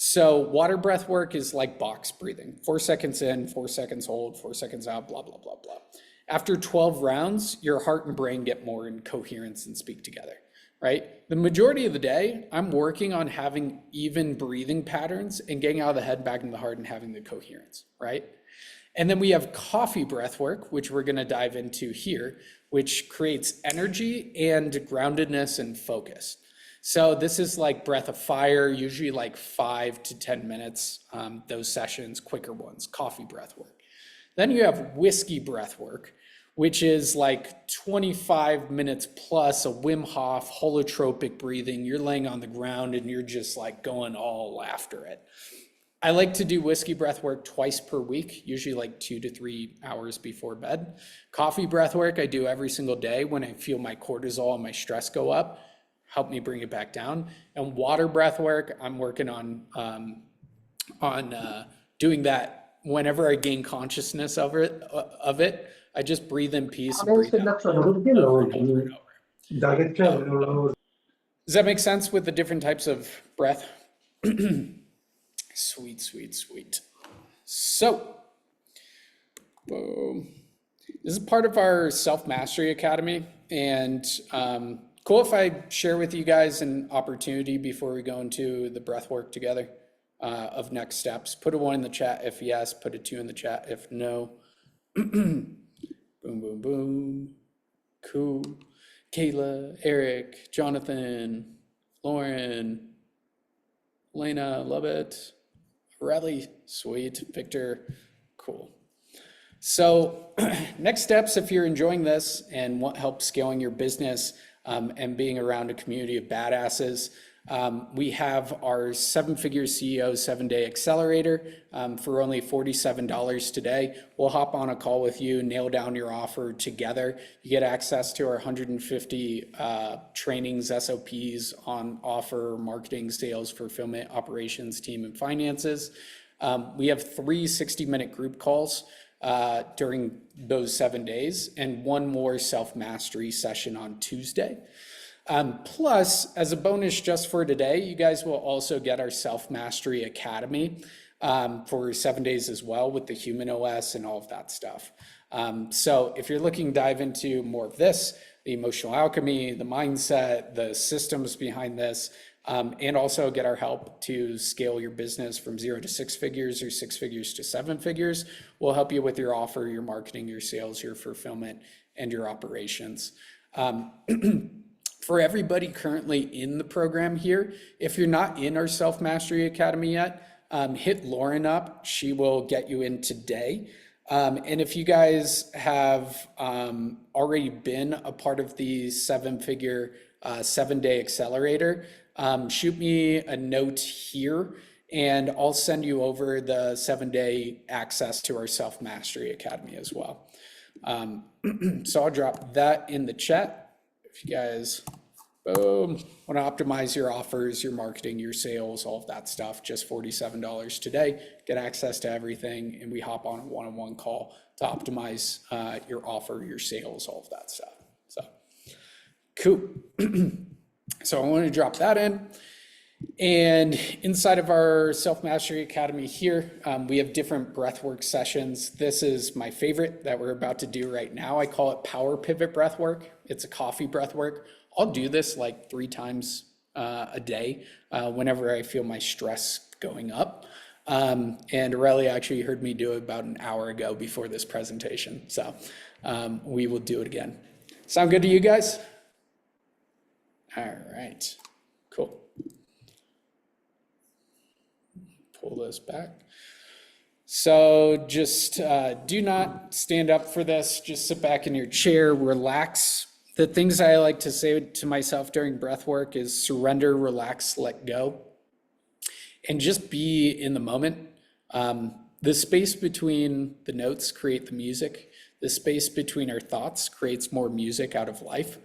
So water breath work is like box breathing. 4 seconds in, 4 seconds hold, 4 seconds out, blah, blah, blah, blah. After 12 rounds, your heart and brain get more in coherence and speak together, right? The majority of the day, I'm working on having even breathing patterns and getting out of the head, back into the heart, and having the coherence, right? And then we have coffee breath work, which we're gonna dive into here, which creates energy and groundedness and focus. So this is like breath of fire, usually like 5 to 10 minutes, those sessions, quicker ones, coffee breath work. Then you have whiskey breath work, which is like 25 minutes plus a Wim Hof holotropic breathing. You're laying on the ground and you're just like going all after it. I like to do whiskey breath work twice per week, usually like 2 to 3 hours before bed. Coffee breath work I do every single day when I feel my cortisol and my stress go up, help me bring it back down. And water breath work, I'm working on doing that whenever I gain consciousness of it. I just breathe in peace and breathe out over and over and over. Does that make sense with the different types of breath? Sweet, sweet, sweet. So, boom. This is part of our Self-Mastery Academy, and cool if I share with you guys an opportunity before we go into the breath work together of next steps. Put a 1 in the chat if yes, put a 2 in the chat if no. Boom, boom, boom. Cool. Kayla, Eric, Jonathan, Lauren, Lena, love it. Riley, sweet. Victor, cool. So next steps, if you're enjoying this and want help scaling your business and being around a community of badasses, we have our 7-figure CEO 7-day accelerator for only $47 today. We'll hop on a call with you, nail down your offer together. You get access to our 150 trainings, SOPs on offer, marketing, sales, fulfillment, operations, team, and finances. We have 3 60-minute group calls during those 7 days and 1 more self-mastery session on Tuesday. Plus, as a bonus just for today, you guys will also get our Self-Mastery Academy for 7 days as well with the Human OS and all of that stuff. So if you're looking to dive into more of this, the emotional alchemy, the mindset, the systems behind this, and also get our help to scale your business from 0 to 6 figures or 6 figures to 7 figures, we'll help you with your offer, your marketing, your sales, your fulfillment, and your operations. For everybody currently in the program here, if you're not in our Self-Mastery Academy yet, hit Lauren up. She will get you in today. And if you guys have already been a part of the 7-figure 7-day accelerator, shoot me a note here and I'll send you over the 7-day access to our Self-Mastery Academy as well. So I'll drop that in the chat. If you guys, boom, want to optimize your offers, your marketing, your sales, all of that stuff, just $47 today, get access to everything, and we hop on a one-on-one call to optimize your offer, your sales, all of that stuff. So, cool. So I want to drop that in. And inside of our Self-Mastery Academy here, we have different breathwork sessions. This is my favorite that we're about to do right now. I call it Power Pivot Breathwork. It's a coffee breathwork. I'll do this like 3 times a day whenever I feel my stress going up. And Aurelia actually heard me do it about an hour ago before this presentation. So we will do it again. Sound good to you guys? All right, cool. Pull this back. So just do not stand up for this. Just sit back in your chair, relax. The things I like to say to myself during breath work is surrender, relax, let go, and just be in the moment. The space between the notes create the music. The space between our thoughts creates more music out of life.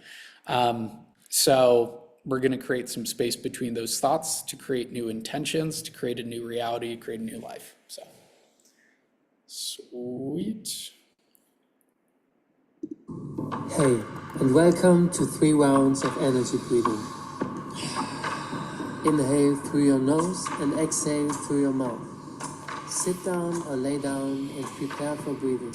So we're going to create some space between those thoughts to create new intentions, to create a new reality, create a new life. So, sweet. Hey, and welcome to 3 rounds of energy breathing. Inhale through your nose and exhale through your mouth. Sit down or lay down and prepare for breathing.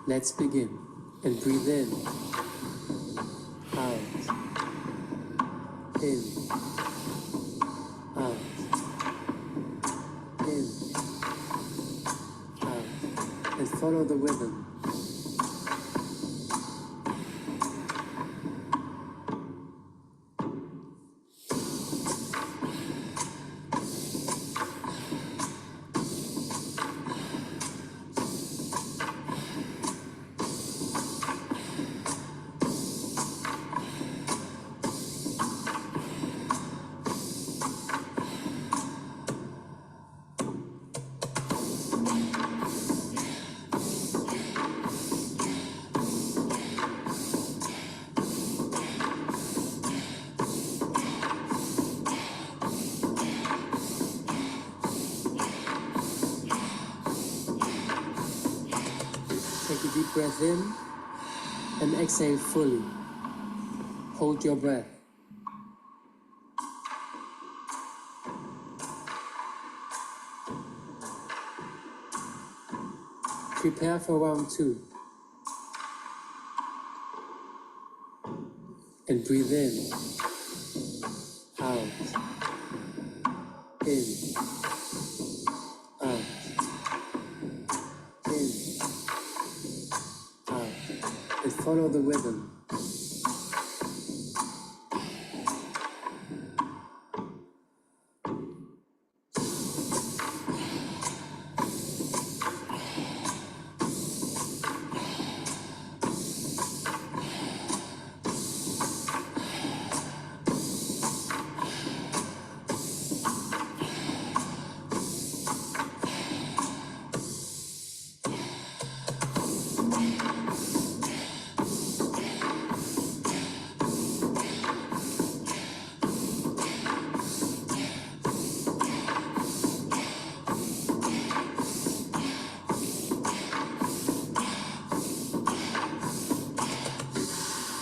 Let's begin. And breathe in, out, in, out, in, out, and follow the rhythm. Take a deep breath in and exhale fully. Hold your breath. Prepare for round 2. And breathe in, out, in, out, in, out, and follow the rhythm.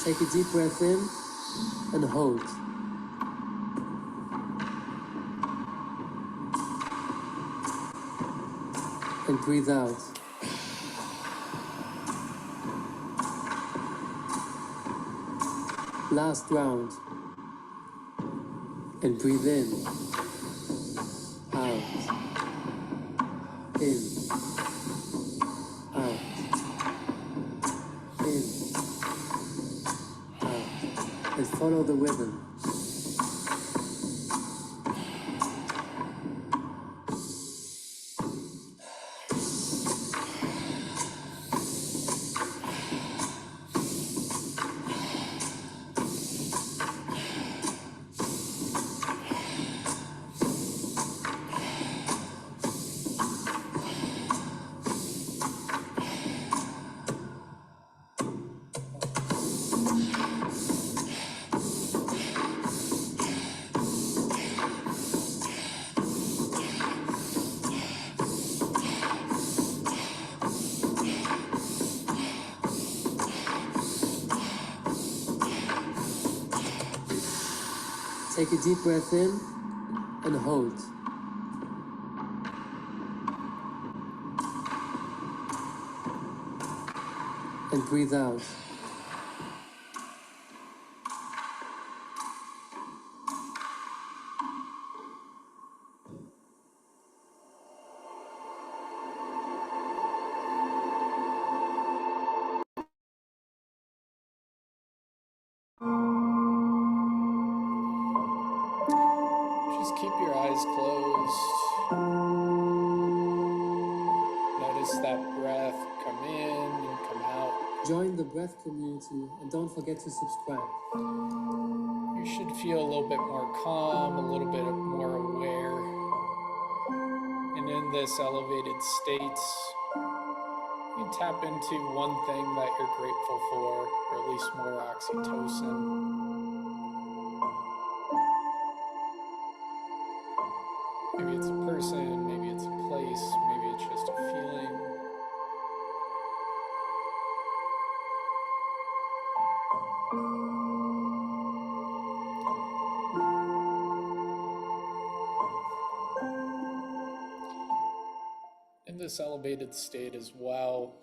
Take a deep breath in and hold. And breathe out. Last round. And breathe in, out, in, out, in, out, and follow the rhythm. Take a deep breath in and hold. And breathe out. Just keep your eyes closed. Notice that breath come in and come out. Join the breath community and don't forget to subscribe. You should feel a little bit more calm, a little bit more aware. And in this elevated state, you tap into one thing that you're grateful for, or at least more oxytocin. Maybe it's a person, maybe it's a place, maybe it's just a feeling. In this elevated state as well,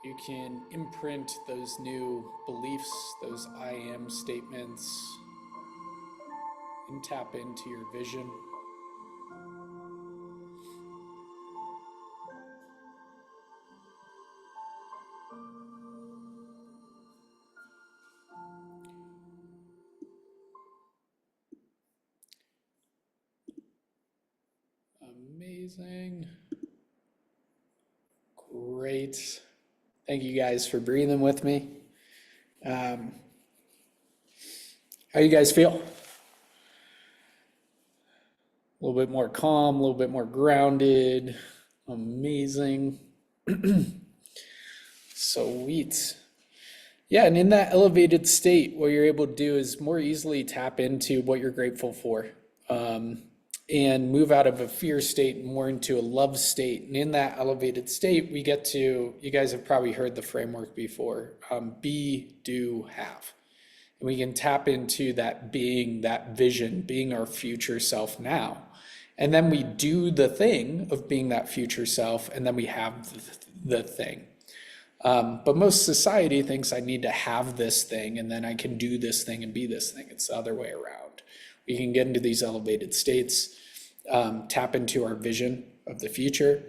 you can imprint those new beliefs, those I am statements, and tap into your vision. Amazing. Great. Thank you guys for breathing with me. How you guys feel? A little bit more calm, a little bit more grounded. Amazing. Sweet. Yeah, and in that elevated state, what you're able to do is more easily tap into what you're grateful for, and move out of a fear state more into a love state. And in that elevated state, we get to, you guys have probably heard the framework before, be, do, have. And we can tap into that being, that vision, being our future self now. And then we do the thing of being that future self, and then we have the thing. But most society thinks I need to have this thing, and then I can do this thing and be this thing. It's the other way around. We can get into these elevated states, tap into our vision of the future,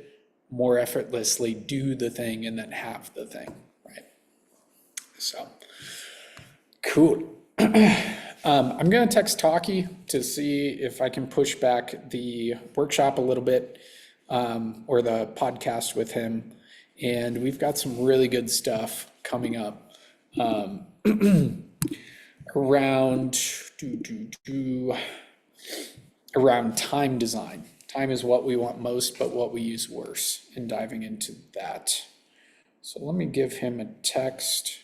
more effortlessly do the thing, and then have the thing, right? So, cool. I'm gonna text Taki to see if I can push back the workshop a little bit, or the podcast with him. And we've got some really good stuff coming up around around time design. Time is what we want most, but what we use worse, and diving into that. So let me give him a text.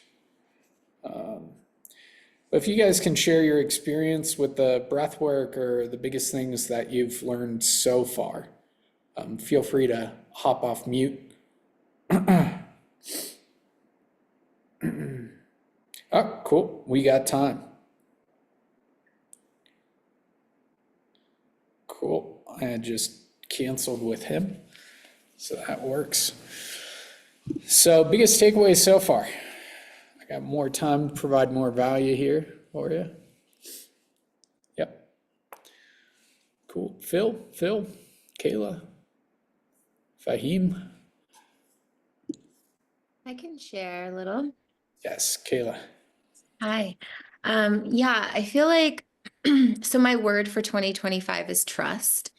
If you guys can share your experience with the breath work or the biggest things that you've learned so far, feel free to hop off mute. Oh, cool. We got time. Cool. I just canceled with him, so that works. So, biggest takeaway so far. I got more time to provide more value here for you. Yep. Cool. Phil, Kayla, Fahim. I can share a little. Yes, Kayla. Hi. Yeah, I feel like so my word for 2025 is trust.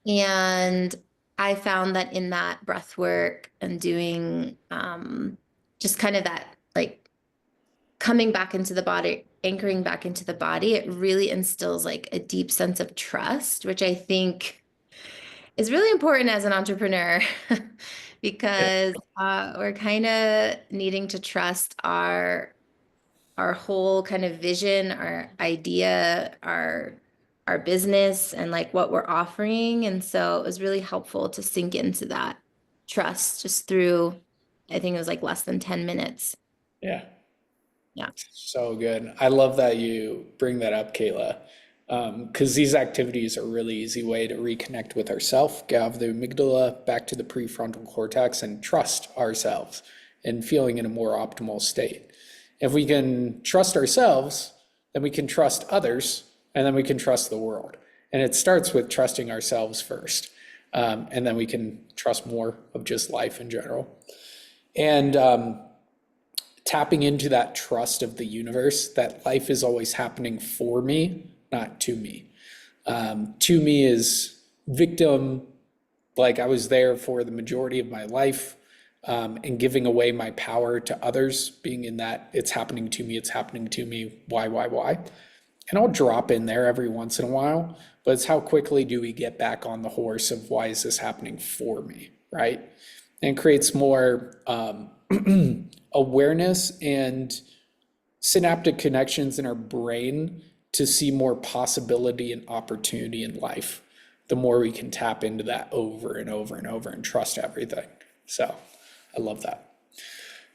And I found that in that breath work and doing just kind of that like coming back into the body, anchoring back into the body, it really instills like a deep sense of trust, which I think is really important as an entrepreneur because we're kind of needing to trust our whole kind of vision, our idea, our business, and like what we're offering. And so it was really helpful to sink into that trust just through, I think it was like less than 10 minutes. Yeah. Yeah. So good. I love that you bring that up, Kayla, because these activities are a really easy way to reconnect with ourselves, get out of the amygdala, back to the prefrontal cortex, and trust ourselves and feeling in a more optimal state. If we can trust ourselves, then we can trust others, and then we can trust the world. And it starts with trusting ourselves first, and then we can trust more of just life in general. And tapping into that trust of the universe, that life is always happening for me, not to me. To me is victim, like I was there for the majority of my life, and giving away my power to others, being in that it's happening to me, why? And I'll drop in there every once in a while, but it's how quickly do we get back on the horse of why is this happening for me, right? And it creates more awareness and synaptic connections in our brain to see more possibility and opportunity in life. The more we can tap into that over and over and over and trust everything. So I love that.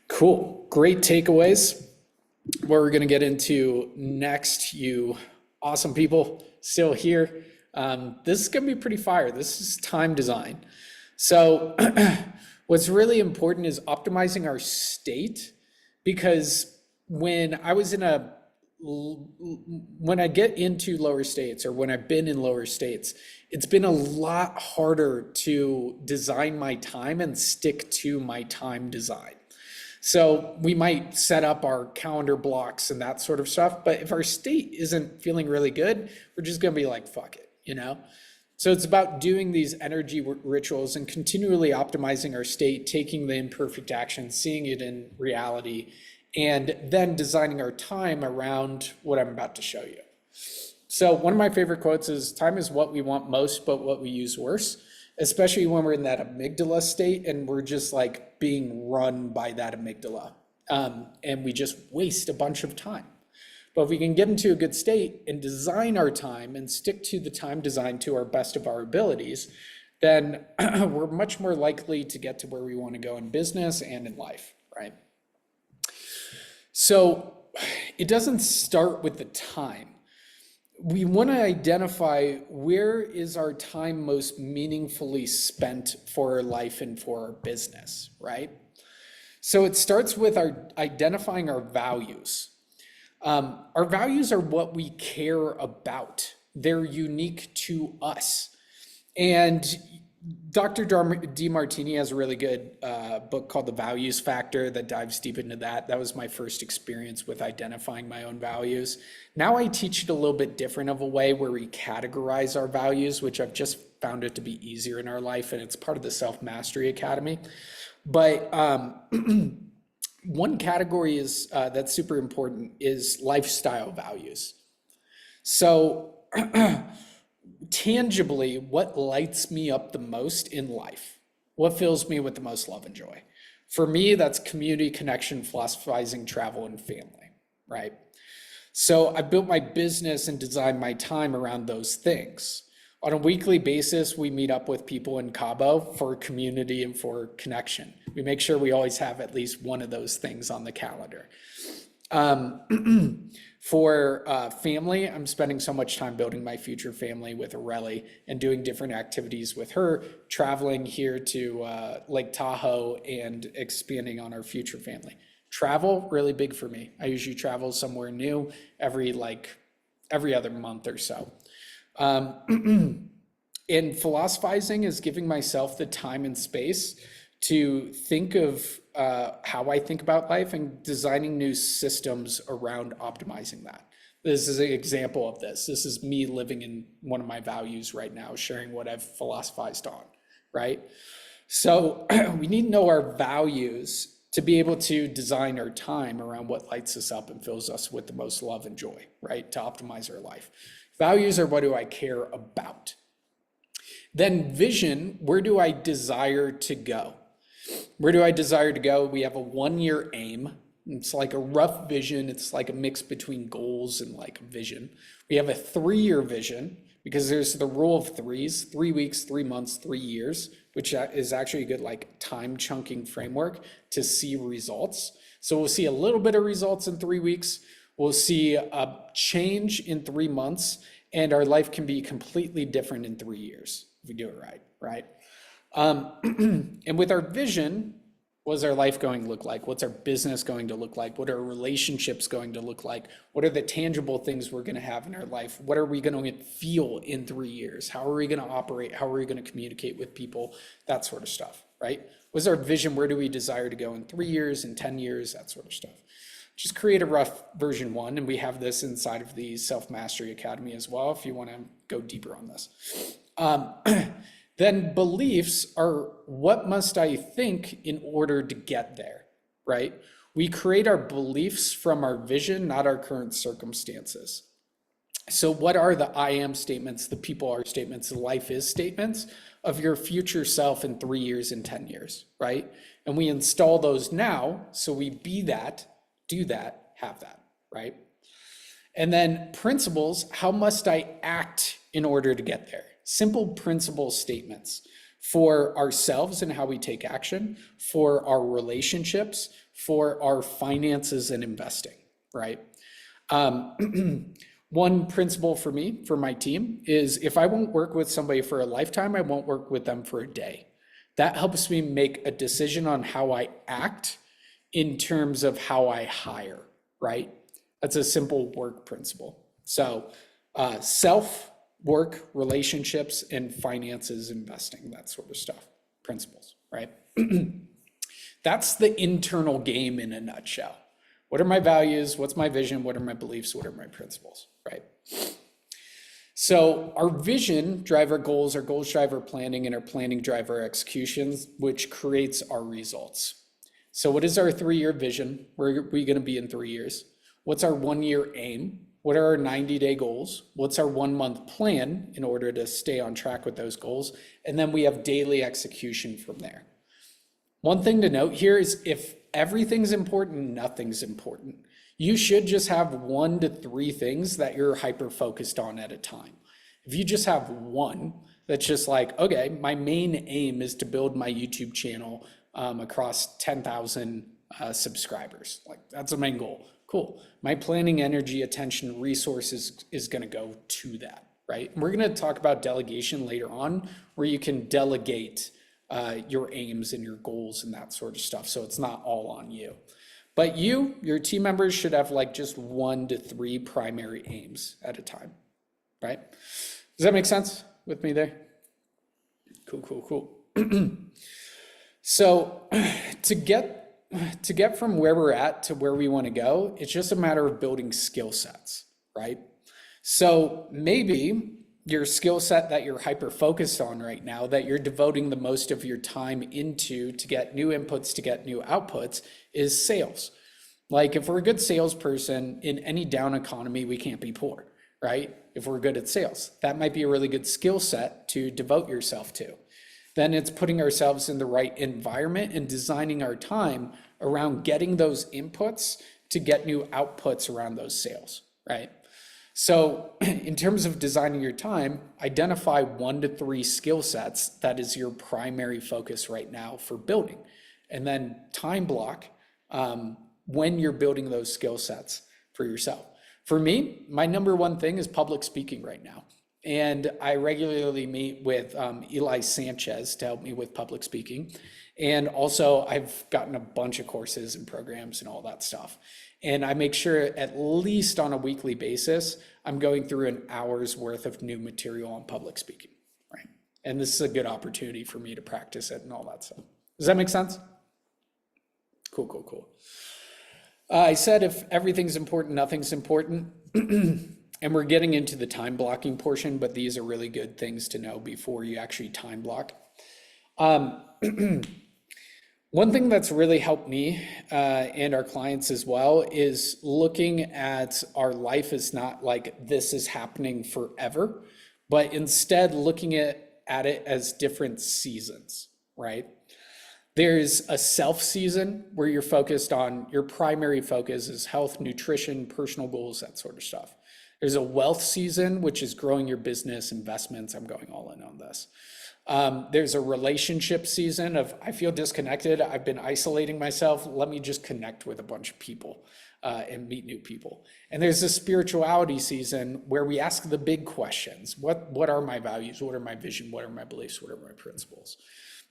Cool. Great takeaways. what we're going to get into next, you awesome people still here. This is going to be pretty fire. This is time design. So what's really important is optimizing our state, because when I get into lower states, or when I've been in lower states, it's been a lot harder to design my time and stick to my time design. So we might set up our calendar blocks and that sort of stuff, but if our state isn't feeling really good, we're just going to be like, fuck it, you know? So it's about doing these energy rituals and continually optimizing our state, taking the imperfect action, seeing it in reality, and then designing our time around what I'm about to show you. So one of my favorite quotes is, time is what we want most, but what we use worse, especially when we're in that amygdala state and we're just like being run by that amygdala. And we just waste a bunch of time. But if we can get into a good state and design our time and stick to the time design to our best of our abilities, then we're much more likely to get to where we want to go in business and in life, right? So it doesn't start with the time. We want to identify where is our time most meaningfully spent for our life and for our business, right? So it starts with identifying our values. Our values are what we care about. They're unique to us. And Dr. DeMartini has a really good book called The Values Factor that dives deep into that. That was my first experience with identifying my own values. Now I teach it a little bit different of a way, where we categorize our values, which I've just found it to be easier in our life, and it's part of the Self-Mastery Academy. But one category is that's super important is lifestyle values. So tangibly, what lights me up the most in life? What fills me with the most love and joy? For me, that's community, connection, philosophizing, travel, and family, right? So I built my business and designed my time around those things. On a weekly basis, we meet up with people in Cabo for community and for connection. We make sure we always have at least one of those things on the calendar. For family, I'm spending so much time building my future family with Aurelie and doing different activities with her, traveling here to Lake Tahoe and expanding on our future family. Travel, really big for me. I usually travel somewhere new every other month or so. And philosophizing is giving myself the time and space to think of how I think about life and designing new systems around optimizing that. This is an example of this. This is me living in one of my values right now, sharing what I've philosophized on, right? So we need to know our values to be able to design our time around what lights us up and fills us with the most love and joy, right? To optimize our life. Values are, what do I care about? Then vision, where do I desire to go? Where do I desire to go? We have a 1-year aim. It's like a rough vision. It's like a mix between goals and like a vision. We have a 3-year vision, because there's the rule of threes: 3 weeks, 3 months, 3 years, which is actually a good like time chunking framework to see results. So we'll see a little bit of results in 3 weeks. We'll see a change in 3 months, and our life can be completely different in 3 years if we do it right, right? And with our vision, what's our life going to look like? What's our business going to look like? What are our relationships going to look like? What are the tangible things we're going to have in our life? What are we going to feel in 3 years? How are we going to operate? How are we going to communicate with people? That sort of stuff, right? What's our vision? Where do we desire to go in 3 years, in 10 years, that sort of stuff? Just create a rough version 1, and we have this inside of the Self-Mastery Academy as well, if you want to go deeper on this. Then beliefs are, what must I think in order to get there, right? We create our beliefs from our vision, not our current circumstances. So what are the I am statements, the people are statements, the life is statements of your future self in 3 years and 10 years, right? And we install those now, so we be that, do that, have that, right? And then principles, how must I act in order to get there? Simple principle statements for ourselves and how we take action, for our relationships, for our finances and investing, right? One principle for me, for my team, is if I won't work with somebody for a lifetime, I won't work with them for a day. That helps me make a decision on how I act in terms of how I hire, right? That's a simple work principle. So self, work, relationships, and finances, investing, that sort of stuff, principles, right? That's the internal game in a nutshell. What are my values? What's my vision? What are my beliefs? What are my principles, right? So our vision drive our goals drive our planning, and our planning drive our executions, which creates our results. So what is our 3-year vision? Where are we going to be in 3 years? What's our 1-year aim? What are our 90-day goals? What's our 1-month plan in order to stay on track with those goals? And then we have daily execution from there. One thing to note here is if everything's important, nothing's important. You should just have 1 to 3 things that you're hyper-focused on at a time. If you just have one that's just like, okay, my main aim is to build my YouTube channel across 10,000 subscribers. Like, that's the main goal. Cool. My planning, energy, attention, resources is going to go to that, right? And we're going to talk about delegation later on, where you can delegate your aims and your goals and that sort of stuff. So it's not all on you. But your team members should have like just 1 to 3 primary aims at a time, right? Does that make sense with me there? Cool. So to get from where we're at to where we want to go, it's just a matter of building skill sets, right? So maybe your skill set that you're hyper focused on right now, that you're devoting the most of your time into to get new inputs, to get new outputs, is sales. Like, if we're a good salesperson in any down economy, we can't be poor, right? If we're good at sales, that might be a really good skill set to devote yourself to. Then it's putting ourselves in the right environment and designing our time around getting those inputs to get new outputs around those sales, right? So in terms of designing your time, identify 1 to 3 skill sets that is your primary focus right now for building, and then time block when you're building those skill sets for yourself. For me, my number 1 thing is public speaking right now. And I regularly meet with Eli Sanchez to help me with public speaking. And also I've gotten a bunch of courses and programs and all that stuff. And I make sure at least on a weekly basis, I'm going through an hour's worth of new material on public speaking, right? And this is a good opportunity for me to practice it and all that stuff. Does that make sense? Cool. I said if everything's important, nothing's important. And we're getting into the time blocking portion, but these are really good things to know before you actually time block. One thing that's really helped me and our clients as well is looking at our life as not like this is happening forever, but instead looking at it as different seasons, right? There's a self season where you're focused on, your primary focus is health, nutrition, personal goals, that sort of stuff. There's a wealth season, which is growing your business, investments. I'm going all in on this. There's a relationship season of, I feel disconnected. I've been isolating myself. Let me just connect with a bunch of people and meet new people. And there's a spirituality season where we ask the big questions. What are my values? What are my vision? What are my beliefs? What are my principles?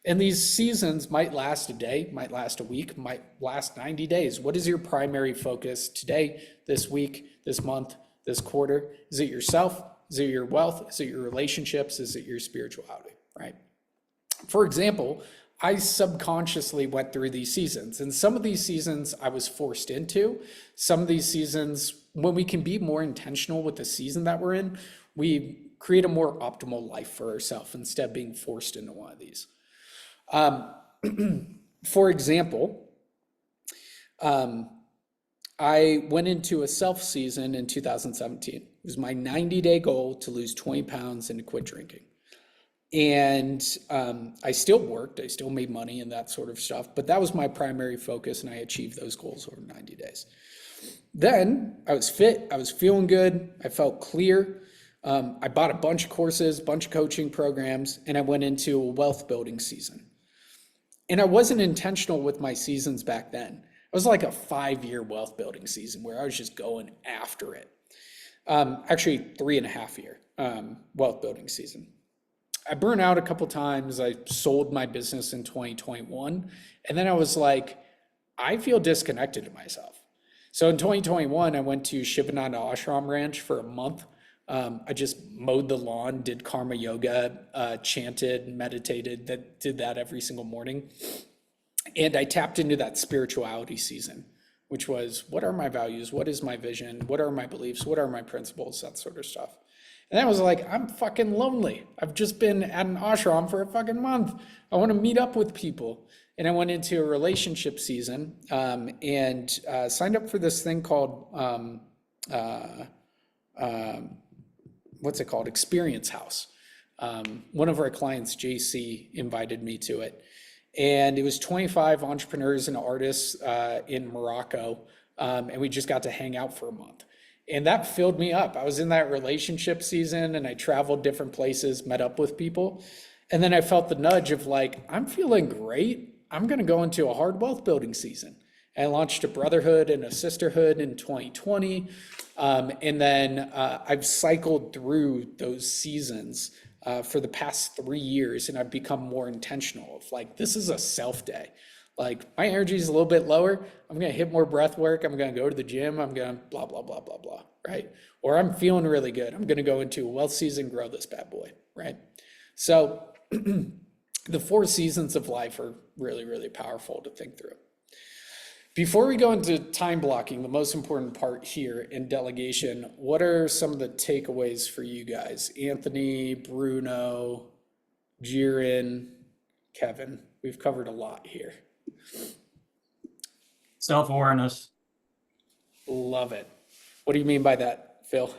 And these seasons might last a day, might last a week, might last 90 days. What is your primary focus today, this week, this month, this quarter? Is it yourself? Is it your wealth? Is it your relationships? Is it your spirituality, right? For example, I subconsciously went through these seasons, and some of these seasons I was forced into. Some of these seasons, when we can be more intentional with the season that we're in, we create a more optimal life for ourselves instead of being forced into one of these. For example, I went into a self season in 2017. It was my 90-day goal to lose 20 pounds and to quit drinking. And I still worked, I still made money and that sort of stuff, but that was my primary focus, and I achieved those goals over 90 days. Then I was fit, I was feeling good, I felt clear. I bought a bunch of courses, a bunch of coaching programs, and I went into a wealth building season. And I wasn't intentional with my seasons back then. It was like a 5-year wealth building season where I was just going after it. Actually 3.5 year wealth building season. I burned out a couple times. I sold my business in 2021. And then I was like, I feel disconnected to myself. So in 2021, I went to Shivananda Ashram Ranch for a month. I just mowed the lawn, did karma yoga, chanted, meditated, did that every single morning. And I tapped into that spirituality season, which was, what are my values? What is my vision? What are my beliefs? What are my principles? That sort of stuff. And I was like, I'm fucking lonely. I've just been at an ashram for a fucking month. I want to meet up with people. And I went into a relationship season and signed up for this thing called, what's it called? Experience House. One of our clients, JC, invited me to it. And it was 25 entrepreneurs and artists in Morocco. And we just got to hang out for a month. And that filled me up. I was in that relationship season and I traveled different places, met up with people. And then I felt the nudge of like, I'm feeling great. I'm going to go into a hard wealth building season. And I launched a brotherhood and a sisterhood in 2020. And then I've cycled through those seasons for the past 3 years. And I've become more intentional of like, this is a self day. Like my energy is a little bit lower. I'm going to hit more breath work. I'm going to go to the gym. I'm going to blah, blah, blah, blah, blah. Right. Or I'm feeling really good. I'm going to go into a wealth season, grow this bad boy. Right. So the 4 seasons of life are really, really powerful to think through. Before we go into time blocking, the most important part here in delegation, what are some of the takeaways for you guys? Anthony, Bruno, Jiren, Kevin, we've covered a lot here. Self-awareness. Love it. What do you mean by that, Phil?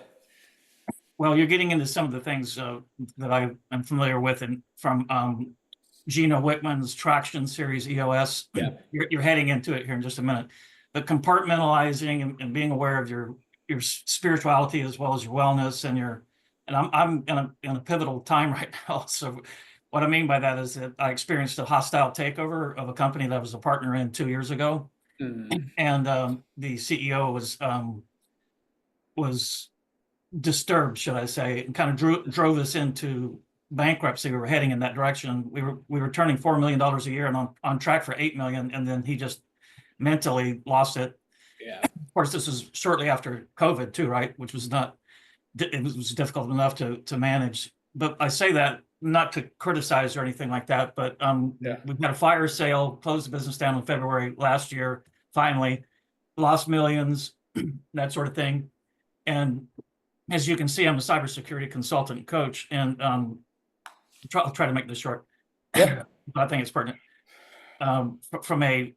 Well, you're getting into some of the things that I'm familiar with and from Gino Wickman's Traction Series EOS. Yeah. You're heading into it here in just a minute. But compartmentalizing and being aware of your spirituality as well as your wellness and I'm in a pivotal time right now. So what I mean by that is that I experienced a hostile takeover of a company that I was a partner in 2 years ago. Mm-hmm. And the CEO was disturbed, should I say, and kind of drove us into bankruptcy. We were heading in that direction. We were turning $4 million a year and on track for $8 million, and then he just mentally lost it. Yeah. Of course, this was shortly after COVID too, right? Which was it was difficult enough to manage. But I say that not to criticize or anything like that, but we've had a fire sale, closed the business down in February last year, finally, lost millions, that sort of thing. And as you can see, I'm a cybersecurity consultant and coach, and I'll try to make this short. Yeah, I think it's pertinent. From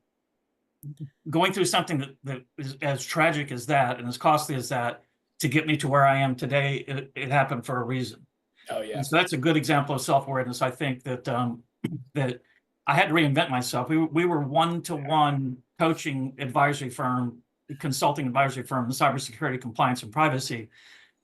going through something that is as tragic as that and as costly as that to get me to where I am today, it happened for a reason. Oh yeah. And so that's a good example of self-awareness. I think that that I had to reinvent myself. We were one-to-one coaching advisory firm, consulting advisory firm in cybersecurity, compliance, and privacy.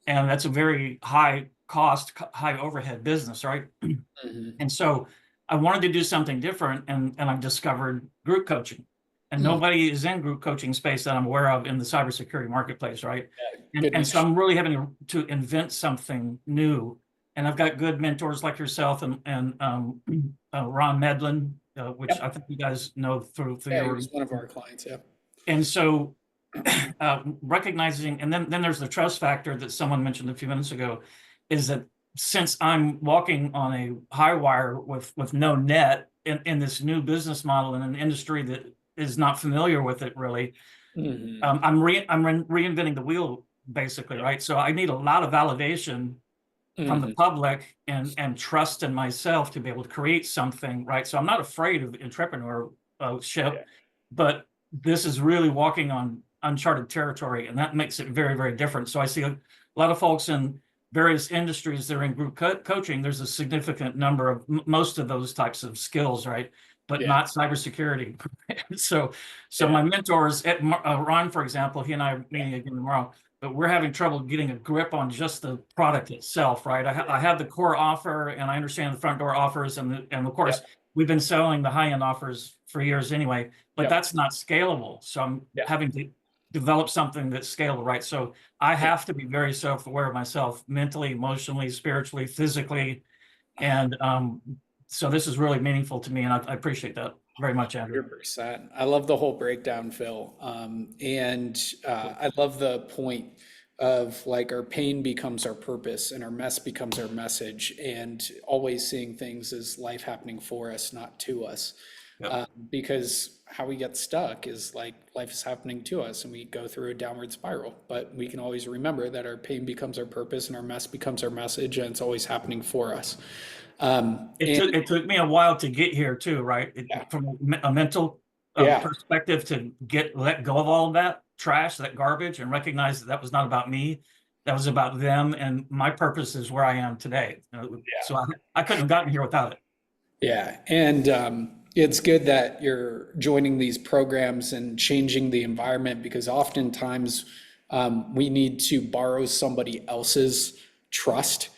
And that's a very high cost, high overhead business, right? Mm-hmm. And so I wanted to do something different, and I've discovered group coaching. And nobody is in group coaching space that I'm aware of in the cybersecurity marketplace, right? Yeah, and so I'm really having to invent something new. And I've got good mentors like yourself and Ron Medlin, which I think you guys know through your. He's one of our clients, yeah. And so recognizing, and then there's the trust factor that someone mentioned a few minutes ago, is that since I'm walking on a high wire with no net in this new business model in an industry that is not familiar with it really, I'm reinventing the wheel basically, right? So I need a lot of validation from the public and trust in myself to be able to create something, right? So I'm not afraid of entrepreneurship, but this is really walking on uncharted territory, and that makes it very, very different. So I see a lot of folks in various industries that are in group coaching. There's a significant number of most of those types of skills, right? But not cybersecurity. So my mentors at Ron, for example, he and I are meeting again tomorrow, but we're having trouble getting a grip on just the product itself, right? I have the core offer, and I understand the front door offers, and of course, we've been selling the high-end offers for years anyway, but Yep. that's not scalable. So I'm Yeah. having to develop something that's scalable, right? So I have to be very self-aware of myself mentally, emotionally, spiritually, physically. And so this is really meaningful to me, and I appreciate that very much, Andrew. 100%. I love the whole breakdown, Phil. I love the point of like our pain becomes our purpose and our mess becomes our message, and always seeing things as life happening for us, not to us. Yep. Because how we get stuck is like life is happening to us and we go through a downward spiral. But we can always remember that our pain becomes our purpose and our mess becomes our message, and it's always happening for us. It took me a while to get here too, right? From a mental Yeah. perspective to let go of all of that trash, that garbage, and recognize that that was not about me. That was about them, and my purpose is where I am today. So I couldn't have gotten here without it. Yeah, and it's good that you're joining these programs and changing the environment, because oftentimes we need to borrow somebody else's trust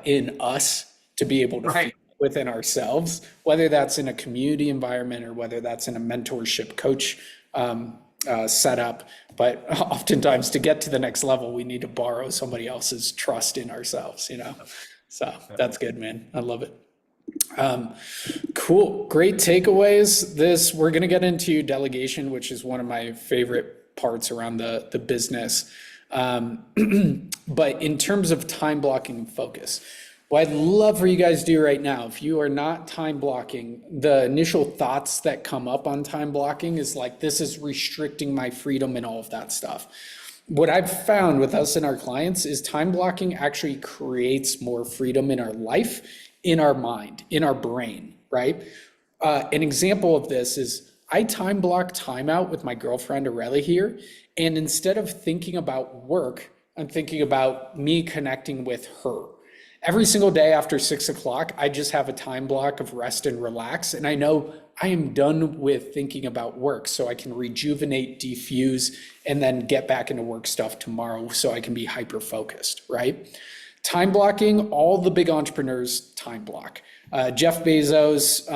in us to be able to feel within ourselves, whether that's in a community environment or whether that's in a mentorship coach setup. But oftentimes to get to the next level, we need to borrow somebody else's trust in ourselves, you know? So that's good, man. I love it. Cool. Great takeaways. We're going to get into delegation, which is one of my favorite parts around the business. But in terms of time blocking and focus, what I'd love for you guys to do right now, if you are not time blocking, the initial thoughts that come up on time blocking is like, this is restricting my freedom and all of that stuff. What I've found with us and our clients is time blocking actually creates more freedom in our life, in our mind, in our brain, right? An example of this is I time block time out with my girlfriend Aurelia here. And instead of thinking about work, I'm thinking about me connecting with her. Every single day after 6 o'clock, I just have a time block of rest and relax. And I know I am done with thinking about work, so I can rejuvenate, defuse, and then get back into work stuff tomorrow so I can be hyper-focused, right? Time blocking, all the big entrepreneurs time block. Jeff Bezos,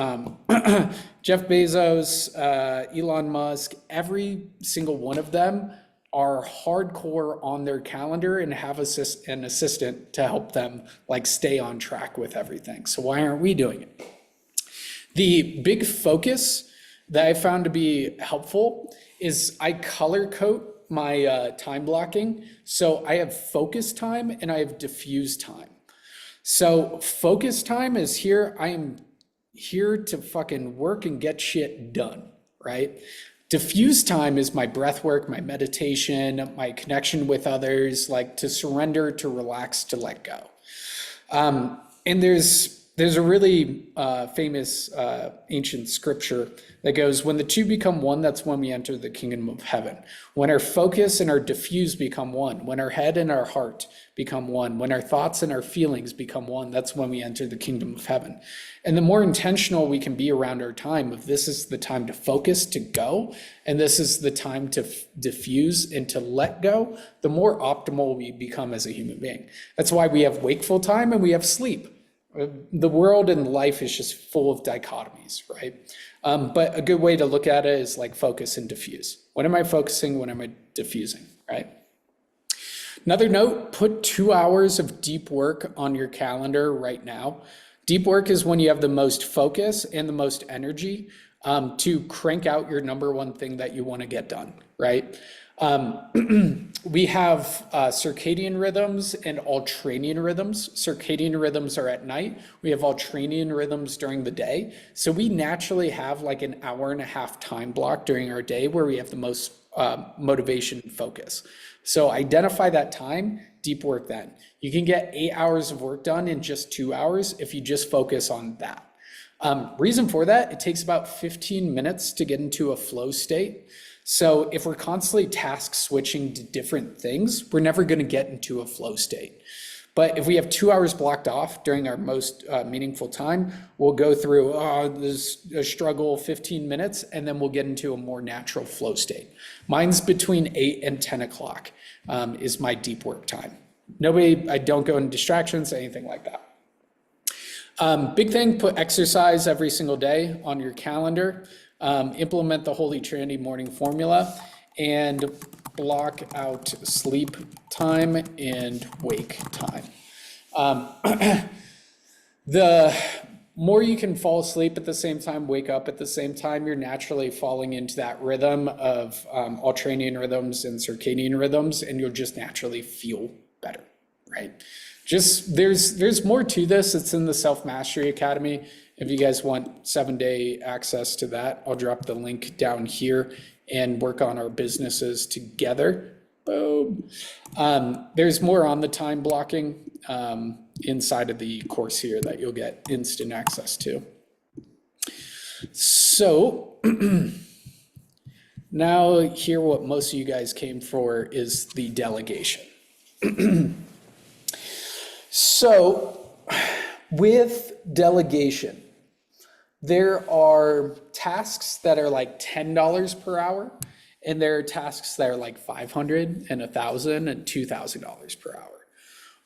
Elon Musk, every single one of them are hardcore on their calendar and have an assistant to help them like stay on track with everything. So why aren't we doing it? The big focus that I found to be helpful is I color code my time blocking. So I have focus time and I have diffuse time. So focus time is here. I am here to fucking work and get shit done, right? Diffuse time is my breath work, my meditation, my connection with others, like to surrender, to relax, to let go. And there's a really famous ancient scripture that goes, when the two become one, that's when we enter the kingdom of heaven. When our focus and our diffuse become one, when our head and our heart become one, when our thoughts and our feelings become one, that's when we enter the kingdom of heaven. And the more intentional we can be around our time, if this is the time to focus, to go, and this is the time to diffuse and to let go, the more optimal we become as a human being. That's why we have wakeful time and we have sleep. The world and life is just full of dichotomies, right? But a good way to look at it is like focus and diffuse. When am I focusing? When am I diffusing, right? Another note, put 2 hours of deep work on your calendar right now. Deep work is when you have the most focus and the most energy to crank out your number one thing that you want to get done, right? We have circadian rhythms and ultradian rhythms. Circadian rhythms are at night. We have ultradian rhythms during the day. So we naturally have like an hour and a half time block during our day where we have the most motivation and focus. So identify that time, deep work then. You can get 8 hours of work done in just 2 hours if you just focus on that. Reason for that, it takes about 15 minutes to get into a flow state. So if we're constantly task switching to different things, we're never going to get into a flow state. But if we have 2 hours blocked off during our most meaningful time, we'll go through this struggle 15 minutes, and then we'll get into a more natural flow state. Mine's between 8 and 10 o'clock is my deep work time. I don't go into distractions, anything like that. Big thing, put exercise every single day on your calendar. Implement the Holy Trinity morning formula, and block out sleep time and wake time. The more you can fall asleep at the same time, wake up at the same time, you're naturally falling into that rhythm of ultradian rhythms and circadian rhythms, and you'll just naturally feel better, right? Just there's more to this. It's in the Self Mastery Academy. If you guys want 7-day access to that, I'll drop the link down here and work on our businesses together. Boom. There's more on the time blocking inside of the course here that you'll get instant access to. So now here, what most of you guys came for is the delegation. So with delegation, there are tasks that are like $10 per hour, and there are tasks that are like $500 and $1,000 and $2,000 per hour.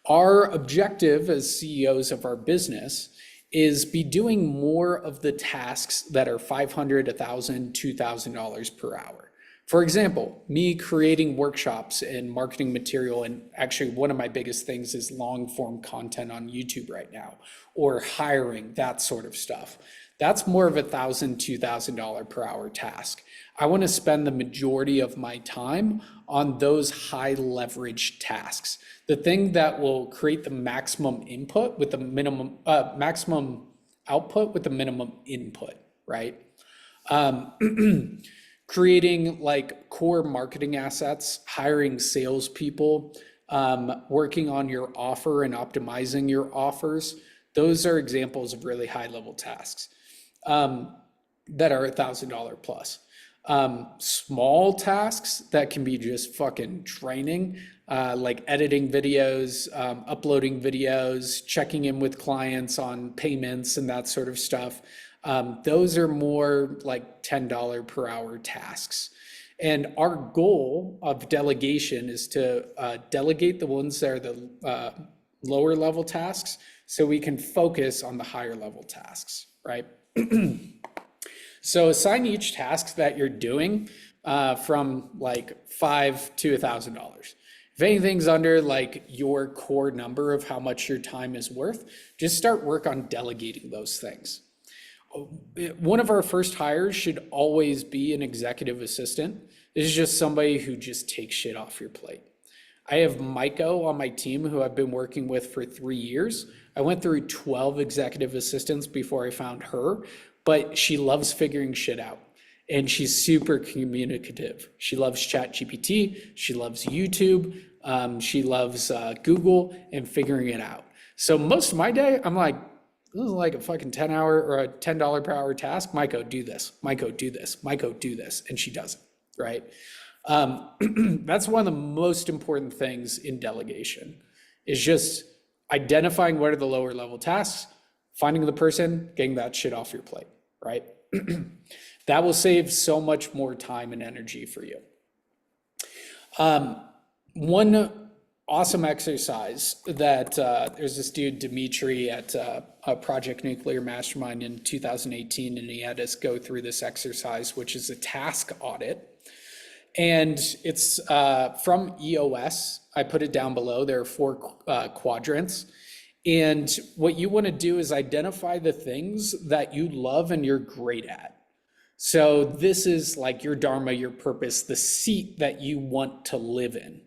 Our objective as CEOs of our business is be doing more of the tasks that are $500, $1,000, $2,000 per hour. For example, me creating workshops and marketing material, and actually one of my biggest things is long form content on YouTube right now, or hiring, that sort of stuff. That's more of $1,000, $2,000 per hour task. I want to spend the majority of my time on those high leverage tasks, the thing that will create the maximum input with the minimum, maximum output with the minimum input, right? Creating like core marketing assets, hiring salespeople, working on your offer and optimizing your offers. Those are examples of really high level tasks that are $1,000 plus. Small tasks that can be just fucking draining, like editing videos, uploading videos, checking in with clients on payments and that sort of stuff. Those are more like $10 per hour tasks. And our goal of delegation is to delegate the ones that are the lower level tasks so we can focus on the higher level tasks, right? So assign each task that you're doing from like $5 to $1,000. If anything's under like your core number of how much your time is worth, just start work on delegating those things. One of our first hires should always be an executive assistant. This is just somebody who just takes shit off your plate. I have Maiko on my team who I've been working with for 3 years. I went through 12 executive assistants before I found her, but she loves figuring shit out. And she's super communicative. She loves ChatGPT, she loves YouTube, she loves Google and figuring it out. So most of my day, I'm like, this is like a fucking 10-hour or a $10 per hour task. Maiko, do this. Maiko, do this. Maiko, do this. And she does it, right? That's one of the most important things in delegation, is just identifying what are the lower level tasks, finding the person, getting that shit off your plate, right? That will save so much more time and energy for you. One awesome exercise that there's this dude, Dimitri, at Project Nuclear Mastermind in 2018, and he had us go through this exercise, which is a task audit. And it's from EOS. I put it down below. There are 4 quadrants. And what you want to do is identify the things that you love and you're great at. So this is like your dharma, your purpose, the seat that you want to live in,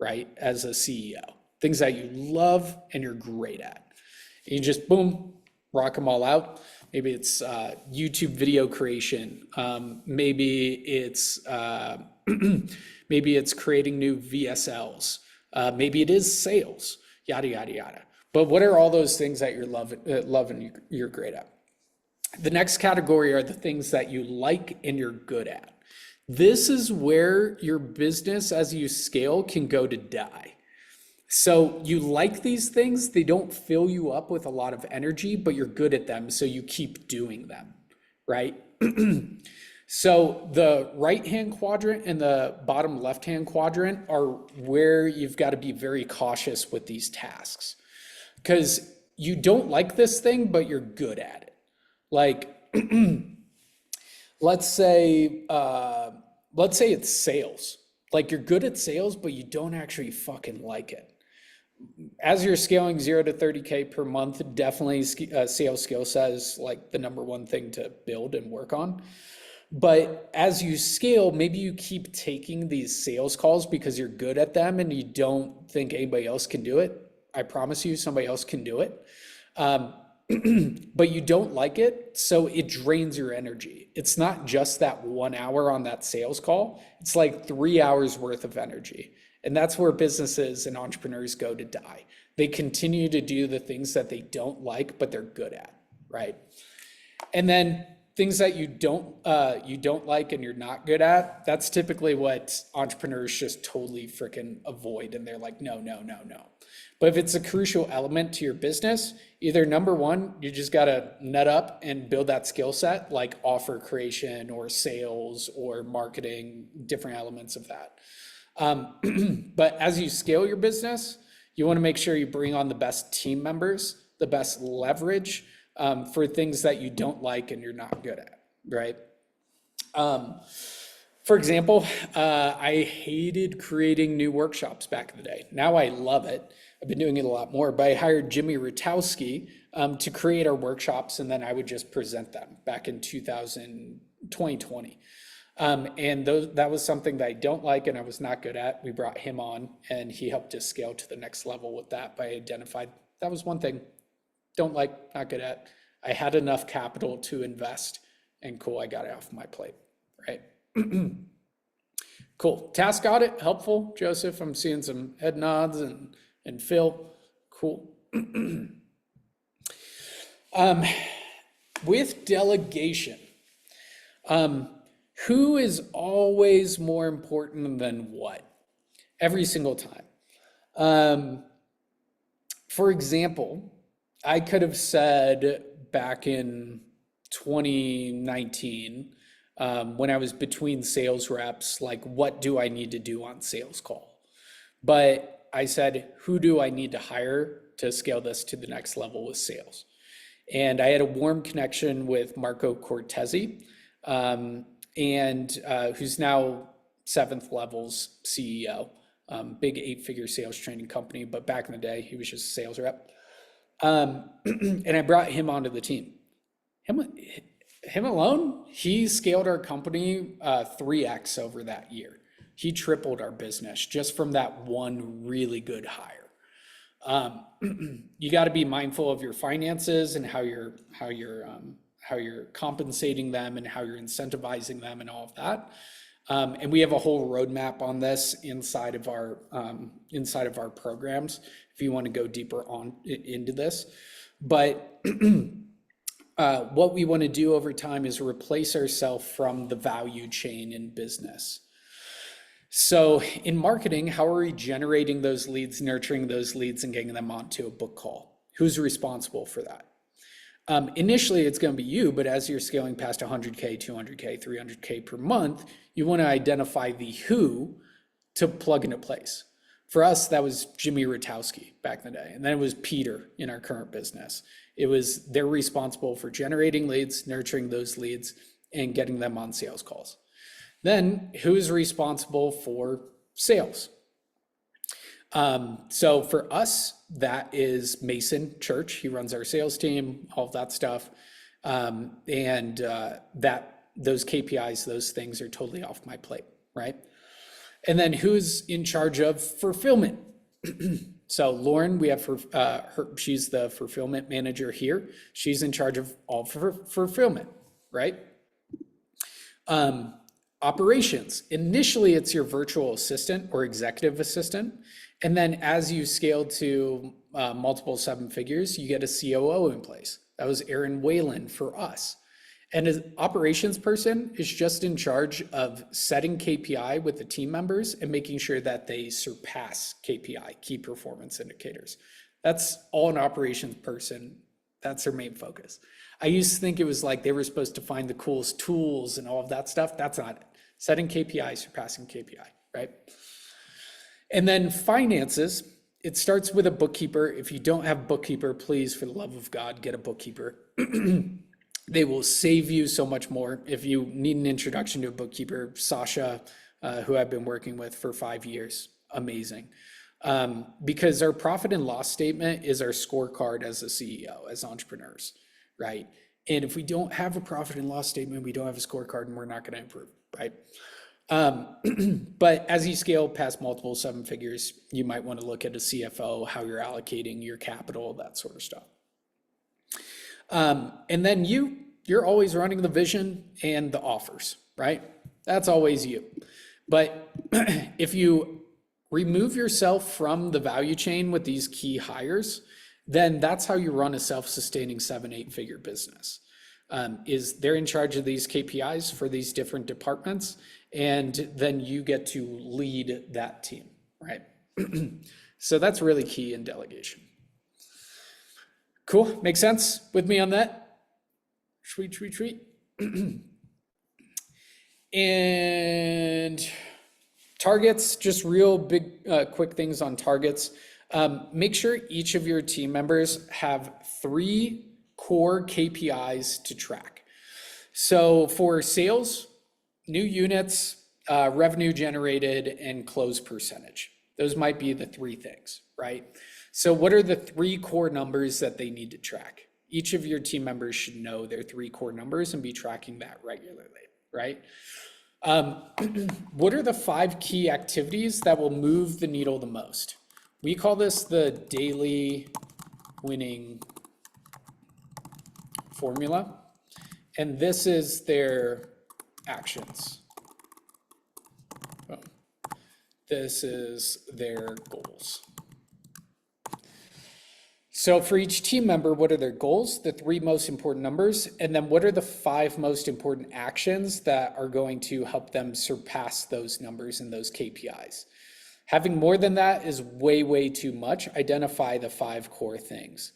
right? As a CEO, things that you love and you're great at. You just boom, rock them all out. Maybe it's YouTube video creation. Maybe it's maybe it's creating new VSLs. Maybe it is sales. Yada yada yada. But what are all those things that you're loving you're great at? The next category are the things that you like and you're good at. This is where your business as you scale can go to die. So you like these things, they don't fill you up with a lot of energy, but you're good at them, so you keep doing them, right? So the right-hand quadrant and the bottom left-hand quadrant are where you've got to be very cautious with these tasks, because you don't like this thing, but you're good at it. Like let's say it's sales. Like you're good at sales, but you don't actually fucking like it. As you're scaling 0 to 30K per month, definitely sales skill set is like the number one thing to build and work on. But as you scale, maybe you keep taking these sales calls because you're good at them and you don't think anybody else can do it. I promise you somebody else can do it. But you don't like it, so it drains your energy. It's not just that 1 hour on that sales call, it's like 3 hours worth of energy. And that's where businesses and entrepreneurs go to die. They continue to do the things that they don't like, but they're good at, right? And then things that you don't like and you're not good at, that's typically what entrepreneurs just totally freaking avoid. And they're like, no, no, no, no. But if it's a crucial element to your business, either number one, you just got to nut up and build that skill set, like offer creation or sales or marketing, different elements of that. But as you scale your business, you want to make sure you bring on the best team members, the best leverage for things that you don't like and you're not good at, right? For example, I hated creating new workshops back in the day. Now I love it. I've been doing it a lot more, but I hired Jimmy Rutowski to create our workshops, and then I would just present them back in 2020. And that was something that I don't like and I was not good at. We brought him on and he helped us scale to the next level with that. But I identified that was one thing, don't like, not good at. I had enough capital to invest and cool, I got it off my plate, right? Cool, task audit, helpful, Joseph. I'm seeing some head nods and Phil, cool. With delegation, who is always more important than what? Every single time. For example, I could have said back in 2019, when I was between sales reps, like, what do I need to do on sales call? But I said, who do I need to hire to scale this to the next level with sales? And I had a warm connection with Marco Cortese, who's now 7th Level's CEO, big 8-figure sales training company. But back in the day, he was just a sales rep. And I brought him onto the team. Him alone, he scaled our company 3x over that year. He tripled our business just from that one really good hire. You got to be mindful of your finances and how you're compensating them and how you're incentivizing them and all of that. And we have a whole roadmap on this inside of our programs if you want to go deeper into this. But what we want to do over time is replace ourselves from the value chain in business. So in marketing, how are we generating those leads, nurturing those leads, and getting them onto a book call? Who's responsible for that? Initially, it's going to be you, but as you're scaling past 100K, 200K, 300K per month, you want to identify the who to plug into place. For us, that was Jimmy Rutowski back in the day. And then it was Peter in our current business. They're responsible for generating leads, nurturing those leads, and getting them on sales calls. Then who's responsible for sales? So for us, that is Mason Church. He runs our sales team, all of that stuff. Those KPIs, those things are totally off my plate, right? And then who's in charge of fulfillment? So Lauren, we have she's the fulfillment manager here. She's in charge of all fulfillment, right? Operations. Initially, it's your virtual assistant or executive assistant. And then as you scale to multiple 7 figures, you get a COO in place. That was Aaron Whalen for us. And an operations person is just in charge of setting KPI with the team members and making sure that they surpass KPI, key performance indicators. That's all an operations person. That's their main focus. I used to think it was like they were supposed to find the coolest tools and all of that stuff. That's not it. Setting KPI, surpassing KPI, right? And then finances, it starts with a bookkeeper. If you don't have a bookkeeper, please, for the love of God, get a bookkeeper. They will save you so much more. If you need an introduction to a bookkeeper, Sasha, who I've been working with for 5 years, amazing. Because our profit and loss statement is our scorecard as a CEO, as entrepreneurs, right? And if we don't have a profit and loss statement, we don't have a scorecard, and we're not going to improve, right? But as you scale past multiple 7 figures, you might want to look at a CFO, how you're allocating your capital, that sort of stuff. And then you're always running the vision and the offers, right? That's always you. But if you remove yourself from the value chain with these key hires, then that's how you run a self-sustaining 7-8 figure business. Is they're in charge of these KPIs for these different departments, and then you get to lead that team, right? So that's really key in delegation. Cool, makes sense with me on that? Sweet. And targets, just real big, quick things on targets. Make sure each of your team members have 3 core KPIs to track. So for sales, new units, revenue generated, and close percentage. Those might be the 3 things, right? So what are the 3 core numbers that they need to track? Each of your team members should know their 3 core numbers and be tracking that regularly, right? What are the 5 key activities that will move the needle the most? We call this the daily winning formula, and this is their actions. This is their goals. So for each team member, what are their goals, the 3 most important numbers, and then what are the 5 most important actions that are going to help them surpass those numbers and those KPIs? Having more than that is way too much. Identify the 5 core things.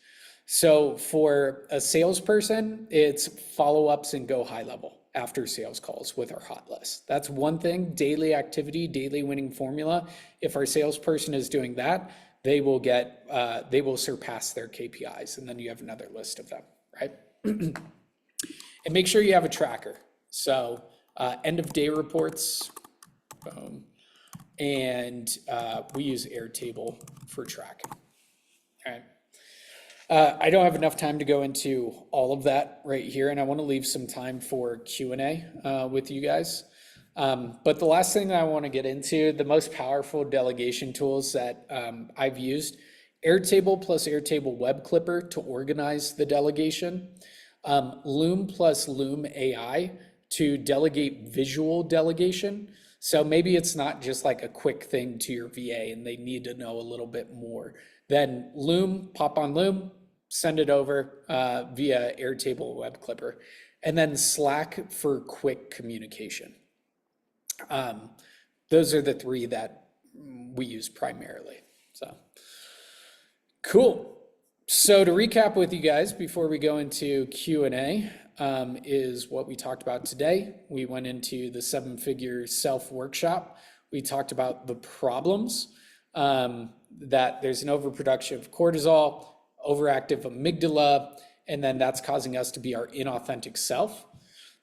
So for a salesperson, it's follow-ups and go high level after sales calls with our hot list. That's one thing, daily activity, daily winning formula. If our salesperson is doing that, they will surpass their KPIs, and then you have another list of them, right? And make sure you have a tracker. So end of day reports, and we use Airtable for tracking, all right? I don't have enough time to go into all of that right here, and I want to leave some time for Q&A with you guys. But the last thing that I want to get into, the most powerful delegation tools that I've used, Airtable plus Airtable Web Clipper to organize the delegation, Loom plus Loom AI to delegate visual delegation. So maybe it's not just like a quick thing to your VA and they need to know a little bit more. Then Loom, pop on Loom, send it over via Airtable Web Clipper, and then Slack for quick communication. Those are the 3 that we use primarily. So cool. So to recap with you guys before we go into Q&A, is what we talked about today. We went into the 7-figure self workshop. We talked about the problems, that there's an overproduction of cortisol, overactive amygdala, and then that's causing us to be our inauthentic self.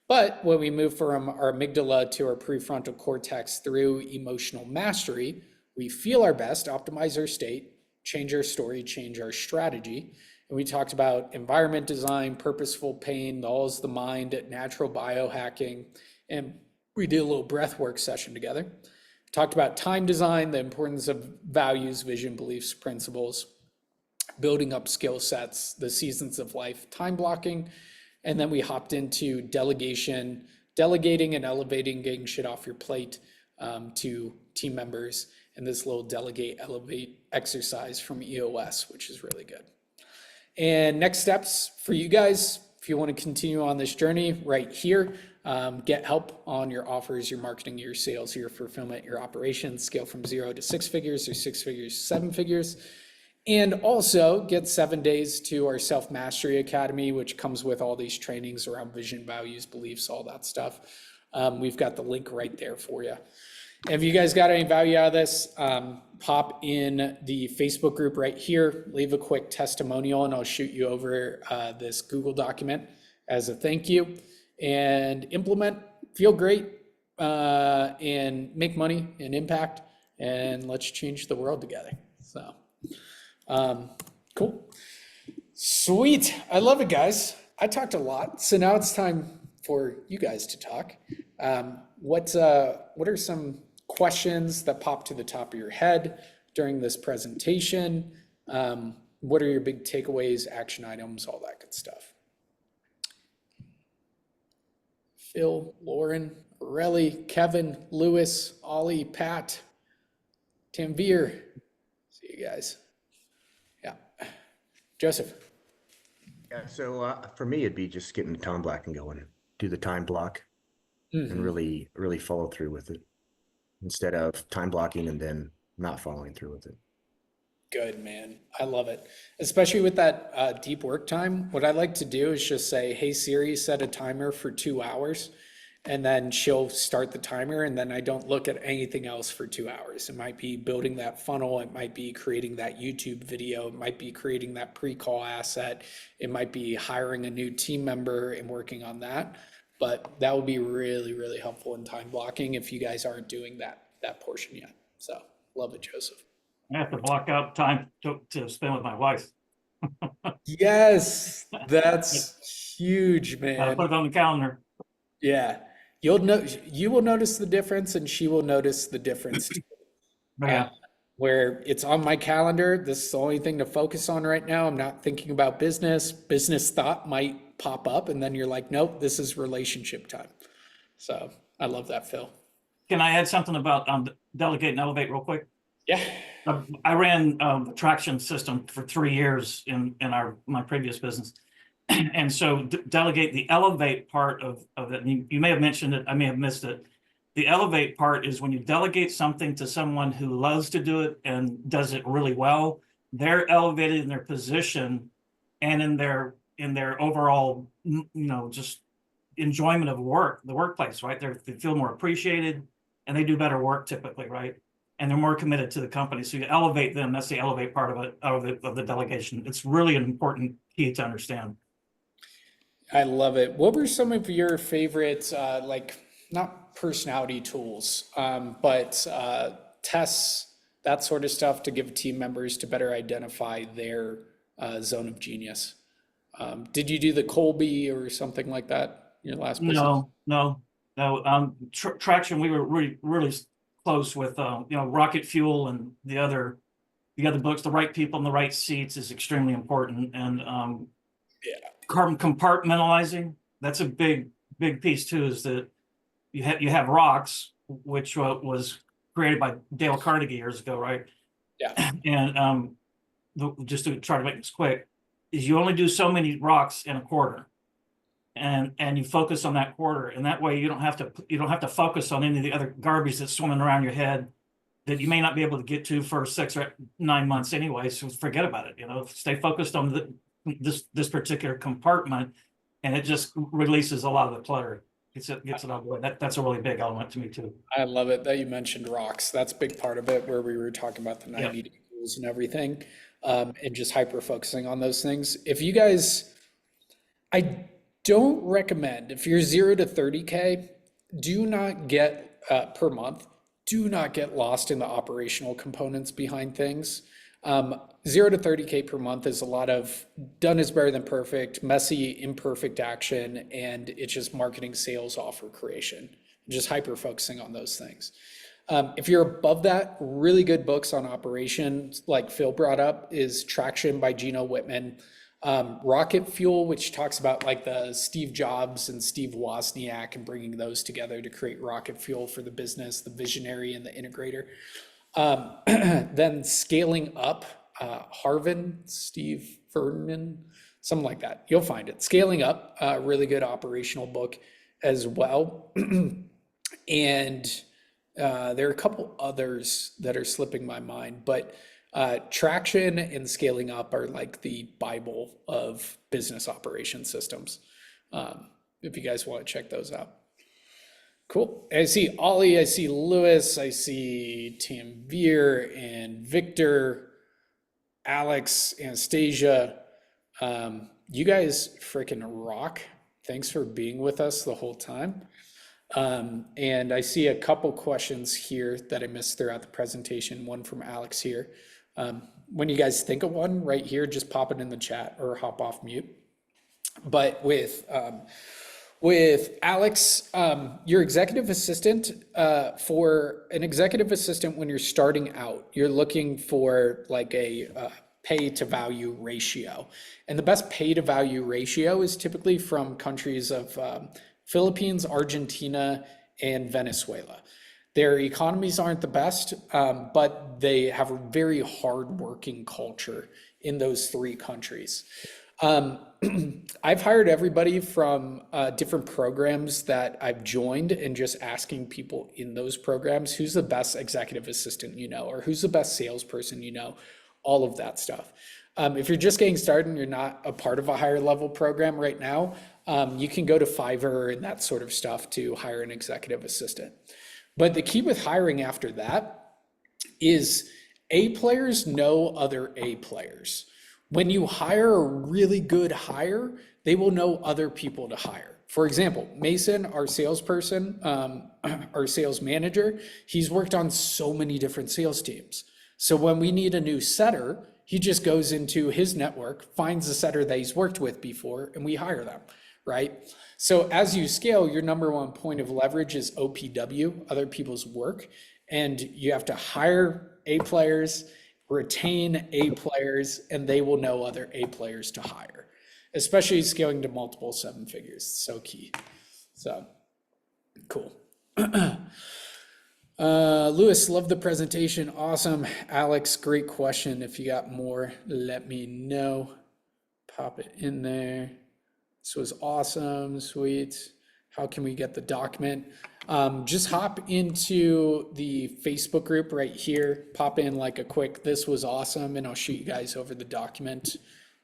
But when we move from our amygdala to our prefrontal cortex through emotional mastery, we feel our best, optimize our state, change our story, change our strategy. And we talked about environment design, purposeful pain, the all is the mind, natural biohacking, and we did a little breathwork session together. Talked about time design, the importance of values, vision, beliefs, principles, building up skill sets, the seasons of life, time blocking. And then we hopped into delegation, delegating and elevating, getting shit off your plate to team members, and this little delegate, elevate exercise from EOS, which is really good. And next steps for you guys, if you want to continue on this journey right here, get help on your offers, your marketing, your sales, your fulfillment, your operations, scale from 0 to 6 figures or 6 figures to 7 figures. And also get 7 days to our Self-Mastery Academy, which comes with all these trainings around vision, values, beliefs, all that stuff. We've got the link right there for you. And if you guys got any value out of this, pop in the Facebook group right here, leave a quick testimonial, and I'll shoot you over this Google document. as a thank you, and implement, feel great, and make money and impact, and let's change the world together. So, cool. Sweet. I love it, guys. I talked a lot. So now it's time for you guys to talk. What are some questions that pop to the top of your head during this presentation? What are your big takeaways, action items, all that good stuff? Phil, Lauren, Aurelie, Kevin, Lewis, Ollie, Pat, Tanvir. See you guys. Yeah. Joseph. Yeah, so for me, it'd be just getting the time blocking going, do the time block and really follow through with it instead of time blocking and then not following through with it. Good, man. I love it. Especially with that deep work time. What I like to do is just say, hey, Siri, set a timer for 2 hours. And then she'll start the timer, and then I don't look at anything else for 2 hours. It might be building that funnel. It might be creating that YouTube video. It might be creating that pre-call asset. It might be hiring a new team member and working on that. But that would be really, really helpful in time blocking if you guys aren't doing that portion yet. So love it, Joseph. I have to block out time to spend with my wife. Yes, that's huge, man. Put it on the calendar. Yeah. You will notice the difference, and she will notice the difference too. Yeah. Where it's on my calendar, this is the only thing to focus on right now. I'm not thinking about business. Business thought might pop up, and then you're like, nope, this is relationship time. So I love that, Phil. Can I add something about delegate and elevate real quick? Yeah. I ran the traction system for 3 years in my previous business. And so delegate, the elevate part of it, you may have mentioned it, I may have missed it. The elevate part is when you delegate something to someone who loves to do it and does it really well, they're elevated in their position and in their overall, just enjoyment of work, the workplace, right? They feel more appreciated and they do better work typically, right? And they're more committed to the company. So you elevate them. That's the elevate part of the delegation. It's really an important key to understand. I love it. What were some of your favorite, not personality tools, but tests, that sort of stuff to give team members to better identify their zone of genius? Did you do the Colby or something like that in your last business? No. Traction, we were really close with, Rocket Fuel and the other books. The right people in the right seats is extremely important. And carbon compartmentalizing, that's a big piece too, is that you have rocks, which was created by Dale Carnegie years ago, right? Yeah. And just to try to make this quick, is you only do so many rocks in a quarter, and you focus on that quarter, and that way you don't have to focus on any of the other garbage that's swimming around your head that you may not be able to get to for 6 or 9 months anyway. So forget about it. Stay focused on this particular compartment, and it just releases a lot of the clutter. Gets it out of the way. That's a really big element to me too. I love it that you mentioned rocks. That's a big part of it, where we were talking about the 90 rules and everything, and just hyper focusing on those things. If you guys, I don't recommend, if you're 0 to 30K, do not get per month, do not get lost in the operational components behind things. 0 to 30K per month is a lot of done is better than perfect, messy, imperfect action, and it's just marketing, sales, offer creation, just hyper focusing on those things. If you're above that, really good books on operations, like Phil brought up, is Traction by Gino Wittman. Rocket Fuel, which talks about like the Steve Jobs and Steve Wozniak and bringing those together to create Rocket Fuel for the business, the visionary and the integrator. Then Scaling Up, Harvin, Steve Vernon, something like that. You'll find it. Scaling Up, really good operational book as well. And there are a couple others that are slipping my mind, but Traction and Scaling Up are like the Bible of business operation systems. If you guys want to check those out. Cool. I see Ollie, I see Lewis, I see Tanvir and Victor, Alex, Anastasia. You guys freaking rock. Thanks for being with us the whole time. And I see a couple questions here that I missed throughout the presentation, one from Alex here. When you guys think of one right here, just pop it in the chat or hop off mute. But with Alex, your executive assistant, for an executive assistant when you're starting out, you're looking for like a pay to value ratio. And the best pay to value ratio is typically from countries of Philippines, Argentina, and Venezuela. Their economies aren't the best, but they have a very hard-working culture in those three countries. I've hired everybody from different programs that I've joined and just asking people in those programs, who's the best executive assistant you know, or who's the best salesperson you know, all of that stuff. If you're just getting started and you're not a part of a higher level program right now, you can go to Fiverr and that sort of stuff to hire an executive assistant. But the key with hiring after that is A players know other A players. When you hire a really good hire, they will know other people to hire. For example, Mason, our salesperson, our sales manager, he's worked on so many different sales teams. So when we need a new setter, he just goes into his network, finds a setter that he's worked with before, and we hire them, right? So as you scale, your number one point of leverage is OPW, other people's work, and you have to hire A players, retain A players, and they will know other A players to hire, especially scaling to multiple seven figures. So key. So cool. Lewis, love the presentation. Awesome. Alex, great question. If you got more, let me know. Pop it in there. This was awesome. Sweet. How can we get the document? Just hop into the Facebook group right here. Pop in like a quick, this was awesome, and I'll shoot you guys over the document.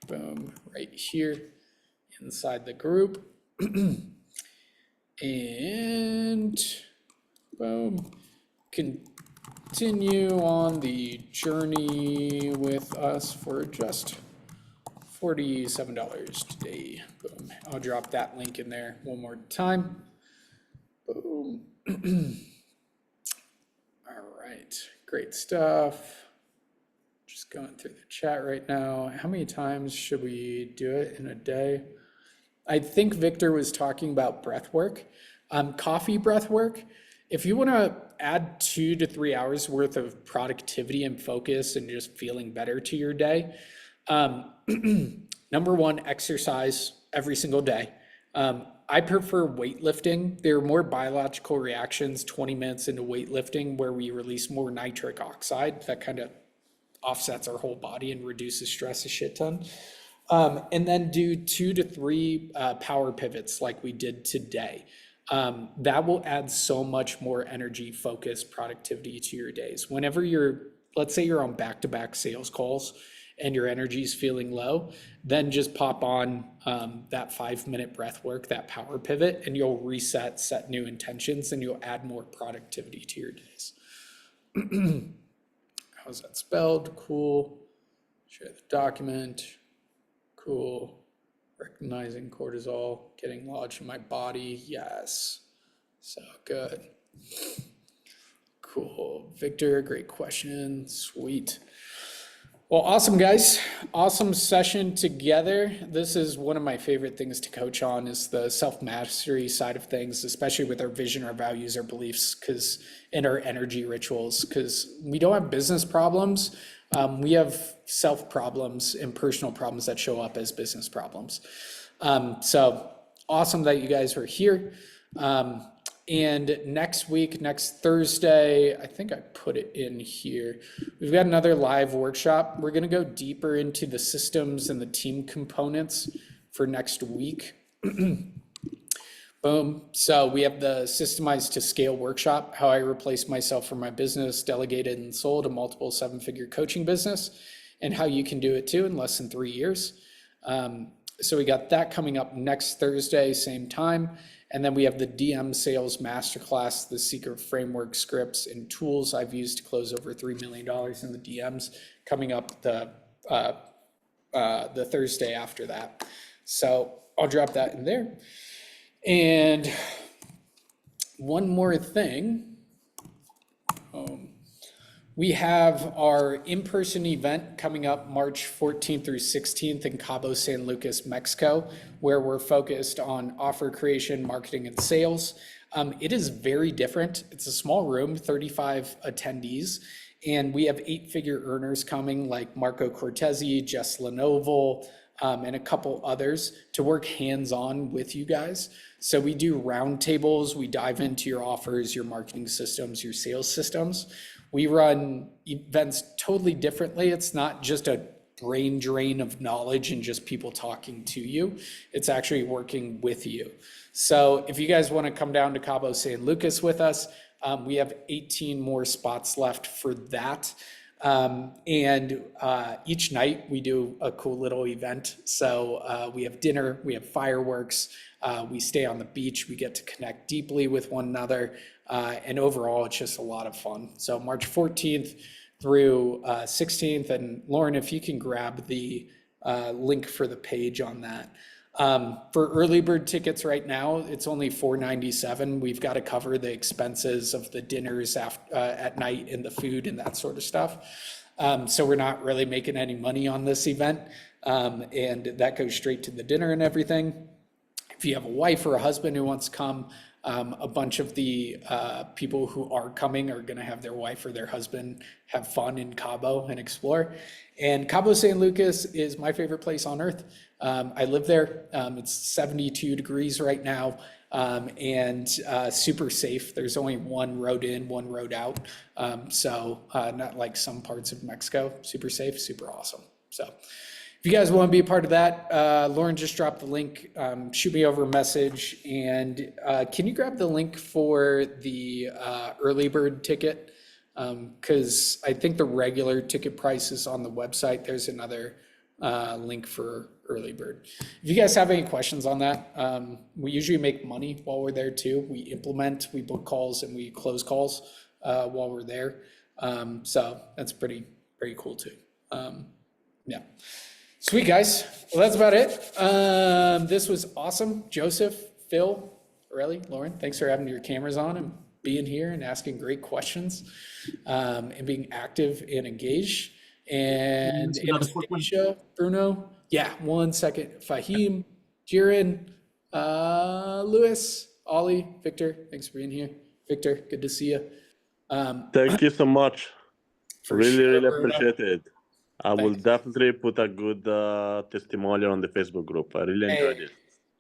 Boom, right here inside the group. And boom. Continue on the journey with us for just $47 today. Boom. I'll drop that link in there one more time. Boom. All right, great stuff. Just going through the chat right now. How many times should we do it in a day? I think Victor was talking about breath work, coffee breath work. If you want to add 2 to 3 hours worth of productivity and focus and just feeling better to your day, number one, exercise every single day. I prefer weightlifting. There are more biological reactions 20 minutes into weightlifting where we release more nitric oxide that kind of offsets our whole body and reduces stress a shit ton. And then do 2 to 3 power pivots like we did today. That will add so much more energy, focus, productivity to your days. Whenever let's say you're on back-to-back sales calls and your energy is feeling low, then just pop on that 5-minute breath work, that power pivot, and you'll reset, set new intentions, and you'll add more productivity to your days. How's that spelled? Cool. Share the document. Cool. Recognizing cortisol, getting lodged in my body. Yes. So good. Cool. Victor, great question. Sweet. Well, awesome, guys. Awesome session together. This is one of my favorite things to coach on is the self-mastery side of things, especially with our vision, our values, our beliefs, and our energy rituals, because we don't have business problems. We have self problems and personal problems that show up as business problems. So awesome that you guys were here. And next week, next Thursday, I think I put it in here. We've got another live workshop. We're going to go deeper into the systems and the team components for next week. Boom. So we have the Systemized to Scale workshop, how I replaced myself from my business, delegated and sold a multiple 7-figure coaching business, and how you can do it too in less than 3 years. So we got that coming up next Thursday, same time. And then we have the DM Sales Masterclass, the secret framework, scripts, and tools I've used to close over $3 million in the DMs, coming up the Thursday after that. So I'll drop that in there. And one more thing. We have our in-person event coming up March 14th through 16th in Cabo San Lucas, Mexico, where we're focused on offer creation, marketing, and sales. It is very different. It's a small room, 35 attendees, and we have 8-figure earners coming like Marco Cortese, Jess Lenovo, and a couple others to work hands-on with you guys. So we do roundtables. We dive into your offers, your marketing systems, your sales systems. We run events totally differently. It's not just a brain drain of knowledge and just people talking to you. It's actually working with you. So if you guys want to come down to Cabo San Lucas with us, we have 18 more spots left for that. And each night we do a cool little event. So we have dinner, we have fireworks, we stay on the beach, we get to connect deeply with one another. And overall, it's just a lot of fun. So March 14th through 16th. And Lauren, if you can grab the link for the page on that. For early bird tickets right now, it's only $497. We've got to cover the expenses of the dinners at night and the food and that sort of stuff. So we're not really making any money on this event. And that goes straight to the dinner and everything. If you have a wife or a husband who wants to come, a bunch of the people who are coming are going to have their wife or their husband have fun in Cabo and explore. And Cabo San Lucas is my favorite place on earth. I live there. It's 72 degrees right now, and super safe. There's only one road in, one road out. So not like some parts of Mexico. Super safe, super awesome. So if you guys want to be a part of that, Lauren just dropped the link. Shoot me over a message. And can you grab the link for the early bird ticket? Because I think the regular ticket price is on the website. There's another link for early bird. If you guys have any questions on that, we usually make money while we're there too. We implement, we book calls, and we close calls while we're there. So that's pretty cool too. Yeah. Sweet, guys. Well, that's about it. This was awesome. Joseph, Phil, Aurelie, Lauren, thanks for having your cameras on and being here and asking great questions and being active and engaged. And Anastasia, Bruno. Yeah, one second. Fahim, Jiren, Lewis, Ollie, Victor, thanks for being here. Victor, good to see you. Thank you so much. Really appreciate it. I will Thanks. definitely put a good testimonial on the Facebook group. I really enjoyed it.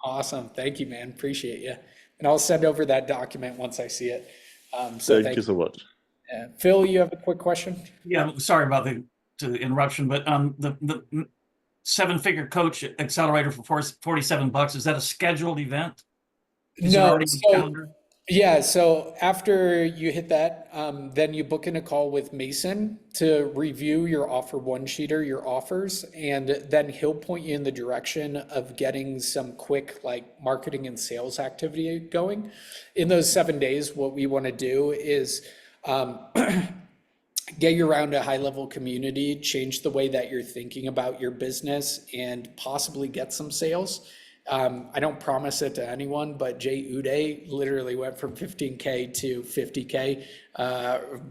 Awesome. Thank you, man. Appreciate you. And I'll send over that document once I see it. Thank you so much. Phil, you have a quick question? Yeah, sorry about the interruption, but the 7-figure coach accelerator for $47, is that a scheduled event? Is it already on the calendar? Yeah, so after you hit that, then you book in a call with Mason to review your offer one-sheeter, your offers, and then he'll point you in the direction of getting some quick like marketing and sales activity going. In those 7 days, what we want to do is get you around a high-level community, change the way that you're thinking about your business, and possibly get some sales. I don't promise it to anyone, but Jay Uday literally went from 15K to 50K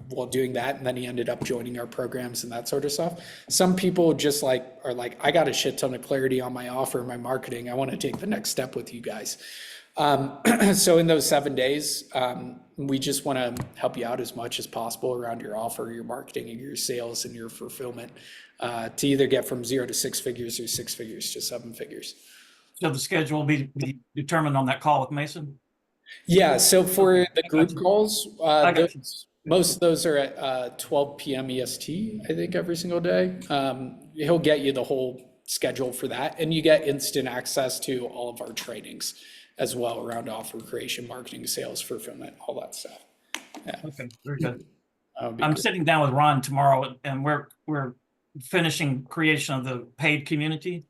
while doing that. And then he ended up joining our programs and that sort of stuff. Some people just are like, I got a shit ton of clarity on my offer, my marketing. I want to take the next step with you guys. So in those 7 days, we just want to help you out as much as possible around your offer, your marketing, and your sales and your fulfillment to either get from 0 to 6 figures or 6 figures to 7 figures. So the schedule will be determined on that call with Mason? Yeah, so for the group calls, most of those are at 12 p.m. EST, I think, every single day. He'll get you the whole schedule for that, and you get instant access to all of our trainings as well around offer creation, marketing, sales, fulfillment, all that stuff. Yeah. Okay, very good. I'm sitting down with Ron tomorrow, and we're finishing creation of the paid community.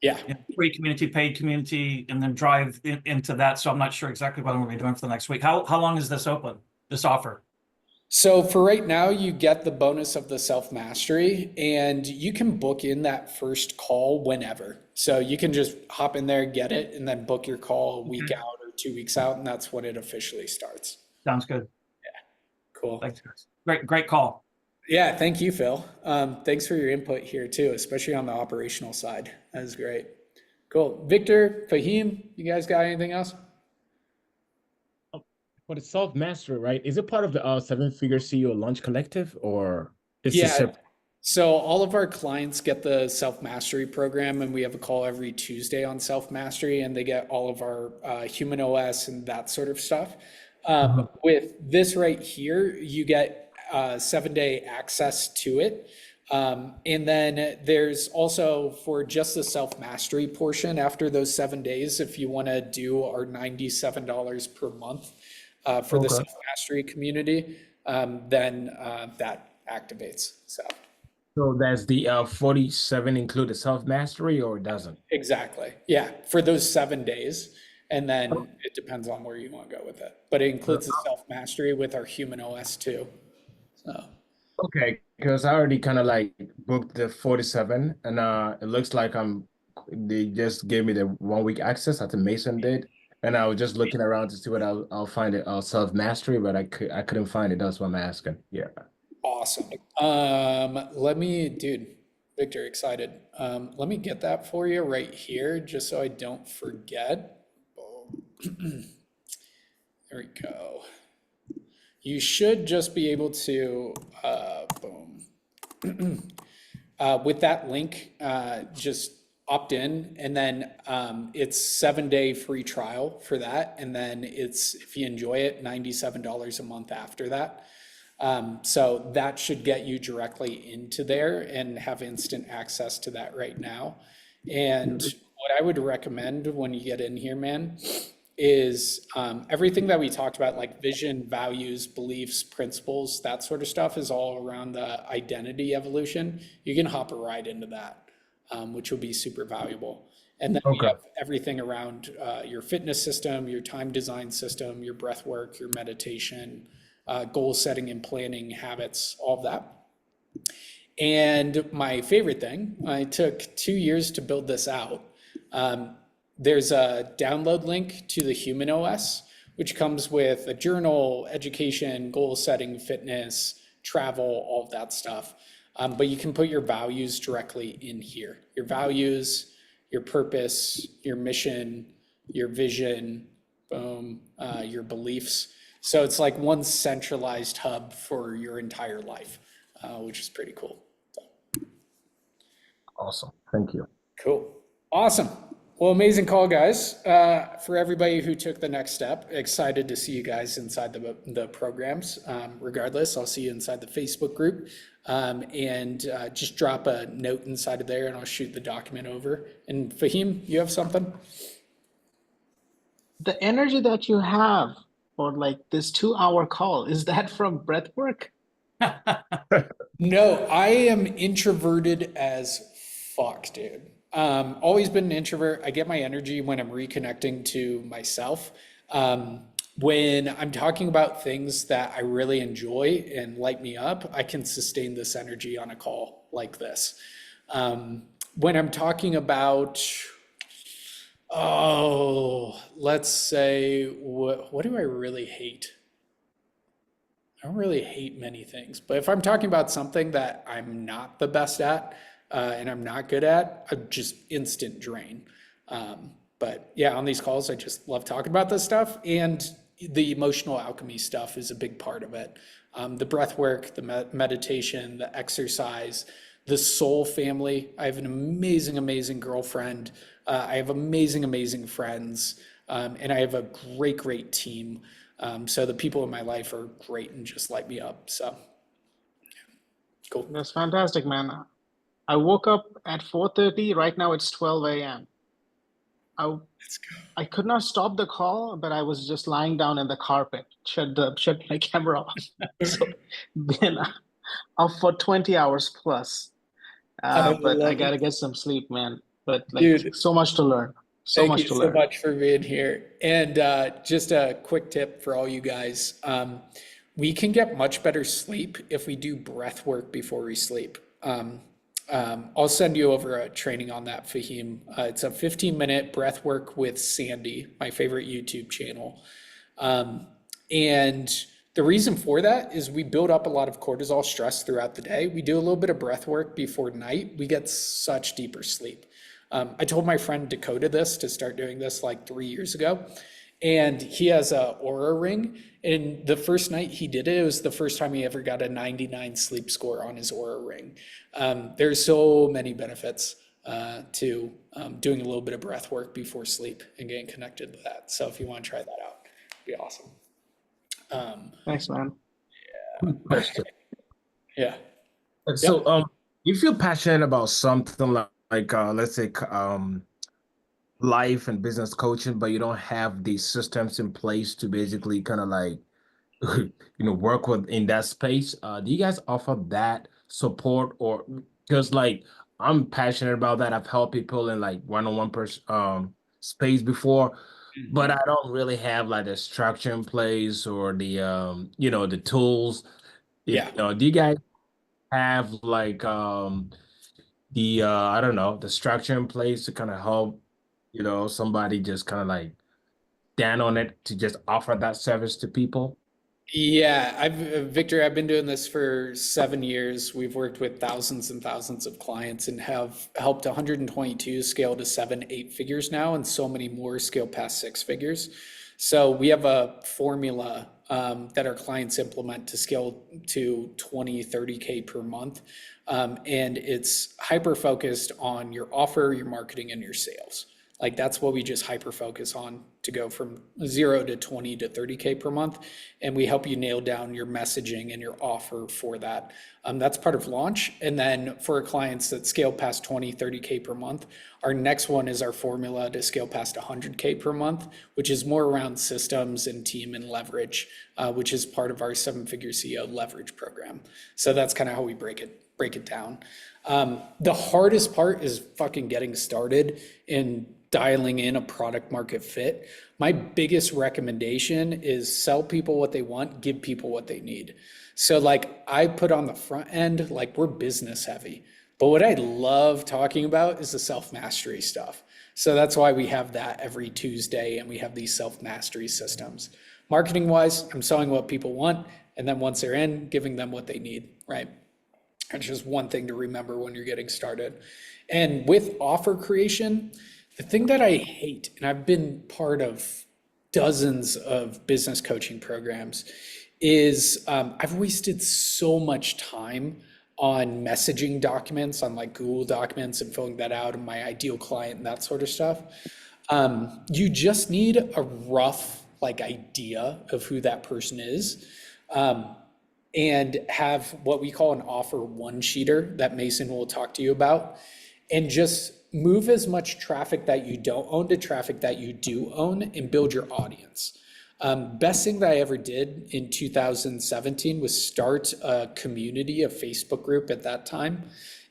Yeah. Free community, paid community, and then drive into that. So I'm not sure exactly what I'm going to be doing for the next week. How long is this open, this offer? So for right now, you get the bonus of the self-mastery, and you can book in that first call whenever. So you can just hop in there, get it, and then book your call a week out or 2 weeks out, and that's when it officially starts. Sounds good. Cool. Thanks, guys. Great call. Yeah, thank you, Phil. Thanks for your input here too, especially on the operational side. That was great. Cool. Victor, Fahim, you guys got anything else? For the self-mastery, right? Is it part of the seven-figure CEO Launch Collective, or is it Yeah. separate? So all of our clients get the self-mastery program, and we have a call every Tuesday on self-mastery, and they get all of our human OS and that sort of stuff. With this right here, you get 7-day access to it. And then there's also, for just the self-mastery portion, after those 7 days, if you want to do our $97 per month for the self-mastery community, then that activates. So does the 47 include the self-mastery, or it doesn't? Exactly. Yeah, for those 7 days. And then it depends on where you want to go with it. But it includes the self-mastery with our human OS too. So Okay, because I already kind of like booked the 47, and it looks like they just gave me the 1 week access. I think Mason did, and I was just looking around to see what I'll find it self-mastery, but I couldn't find it. That's what I'm asking. Yeah. awesome. Victor, excited. Let me get that for you right here, just so I don't forget. There we go. You should just be able to, with that link, just opt in, and then it's 7-day free trial for that. And then it's, if you enjoy it, $97 a month after that. So that should get you directly into there and have instant access to that right now. And what I would recommend when you get in here, man, is everything that we talked about, like vision, values, beliefs, principles, that sort of stuff is all around the identity evolution. You can hop right into that, which will be super valuable. And then you have everything around your fitness system, your time design system, your breath work, your meditation, goal setting and planning habits, all of that. And my favorite thing, I took 2 years to build this out. There's a download link to the Human OS, which comes with a journal, education, goal setting, fitness, travel, all of that stuff. But you can put your values directly in here. Your values, your purpose, your mission, your vision, your beliefs. So it's like one centralized hub for your entire life, which is pretty cool. Awesome. Thank you. Cool. Awesome. Well, amazing call, guys. For everybody who took the next step, excited to see you guys inside the programs. Regardless, I'll see you inside the Facebook group, and just drop a note inside of there and I'll shoot the document over. And Fahim, you have something? The energy that you have for like this 2-hour call, is that from breathwork? No, I am introverted as fuck, dude. Always been an introvert. I get my energy when I'm reconnecting to myself. When I'm talking about things that I really enjoy and light me up, I can sustain this energy on a call like this. When I'm talking about, let's say, what do I really hate? I don't really hate many things, but if I'm talking about something that I'm not the best at, and I'm not good at, I just instant drain. But yeah, on these calls, I just love talking about this stuff, and the emotional alchemy stuff is a big part of it. The breath work, the meditation, the exercise, the soul family. I have an amazing, amazing girlfriend. I have amazing, amazing friends, and I have a great, great team. So the people in my life are great and just light me up. So cool. That's fantastic, man. I woke up at 4:30. Right now it's 12 a.m. I could not stop the call, but I was just lying down in the carpet, shut my camera off. So been up for 20 hours plus. But I gotta get some sleep, man. But like, dude, so much to learn. Thank you so much for being here. And just a quick tip for all you guys. we can get much better sleep if we do breath work before we sleep. I'll send you over a training on that, Fahim. It's a 15-minute breath work with Sandy, my favorite YouTube channel. And the reason for that is we build up a lot of cortisol stress throughout the day. We do a little bit of breath work before night. We get such deeper sleep. I told my friend Dakota this to start doing this like 3 years ago. And he has a Aura ring. And the first night he did it, it was the first time he ever got a 99 sleep score on his Aura ring. There's so many benefits to doing a little bit of breath work before sleep and getting connected to that. So if you want to try that out, it'd be awesome. Thanks, man. Quick question. Yeah. So, you feel passionate about something like let's say, life and business coaching, but you don't have the systems in place to basically kind of like, work with in that space. Do you guys offer that support, or because like I'm passionate about that? I've helped people in like one-on-one space before, but I don't really have like the structure in place or the the tools. Yeah. Do you guys have like the I don't know, the structure in place to kind of help somebody just kind of like stand on it to just offer that service to people? Yeah, Victor, I've been doing this for 7 years. We've worked with thousands and thousands of clients and have helped 122 scale to 7, 8 figures now, and so many more scale past 6 figures. So we have a formula that our clients implement to scale to 20, 30K per month. And it's hyper focused on your offer, your marketing, and your sales. Like that's what we just hyper focus on to go from 0 to 20 to 30K per month. And we help you nail down your messaging and your offer for that. That's part of launch. And then for our clients that scale past 20, 30K per month, our next one is our formula to scale past 100K per month, which is more around systems and team and leverage, which is part of our 7-figure CEO leverage program. So that's kind of how we break it down. The hardest part is fucking getting started and dialing in a product market fit. My biggest recommendation is sell people what they want, give people what they need. So like I put on the front end, like we're business heavy, but what I love talking about is the self-mastery stuff. So that's why we have that every Tuesday and we have these self-mastery systems. Marketing wise, I'm selling what people want. And then once they're in, giving them what they need, right? It's just one thing to remember when you're getting started. And with offer creation, the thing that I hate, and I've been part of dozens of business coaching programs, is I've wasted so much time on messaging documents, on like Google Documents and filling that out, and my ideal client and that sort of stuff. You just need a rough like idea of who that person is. And have what we call an offer one-sheeter that Mason will talk to you about, and just move as much traffic that you don't own to traffic that you do own and build your audience. Best thing that I ever did in 2017 was start a community, a Facebook group at that time.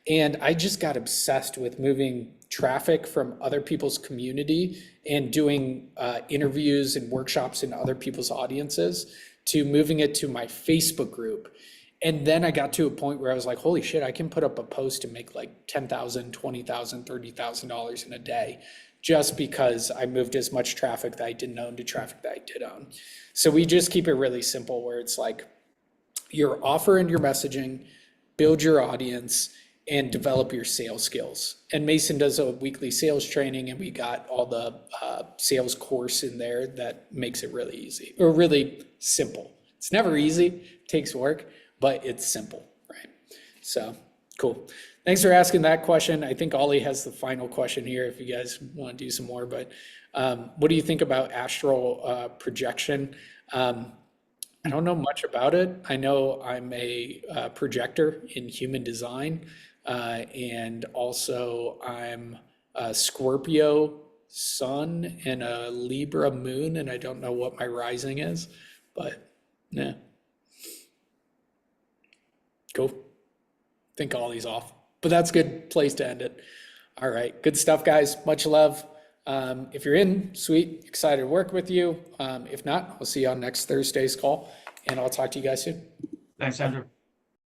And I just got obsessed with moving traffic from other people's community and doing interviews and workshops in other people's audiences to moving it to my Facebook group. And then I got to a point where I was like, holy shit, I can put up a post and make like $10,000, $20,000, $30,000 in a day, just because I moved as much traffic that I didn't own to traffic that I did own. So we just keep it really simple, where it's like your offer and your messaging, build your audience, and develop your sales skills. And Mason does a weekly sales training, and we got all the sales course in there that makes it really easy, or really simple. It's never easy, it takes work, but it's simple, right? So cool. Thanks for asking that question. I think Ollie has the final question here if you guys want to do some more, but what do you think about astral projection? I don't know much about it. I know I'm a projector in human design, and also I'm a Scorpio sun and a Libra moon, and I don't know what my rising is, but yeah. Cool. Think all these off, but that's a good place to end it. All right, good stuff, guys. Much love. If you're in, sweet, excited to work with you. If not, we'll see you on next Thursday's call, and I'll talk to you guys soon. Thanks, Andrew.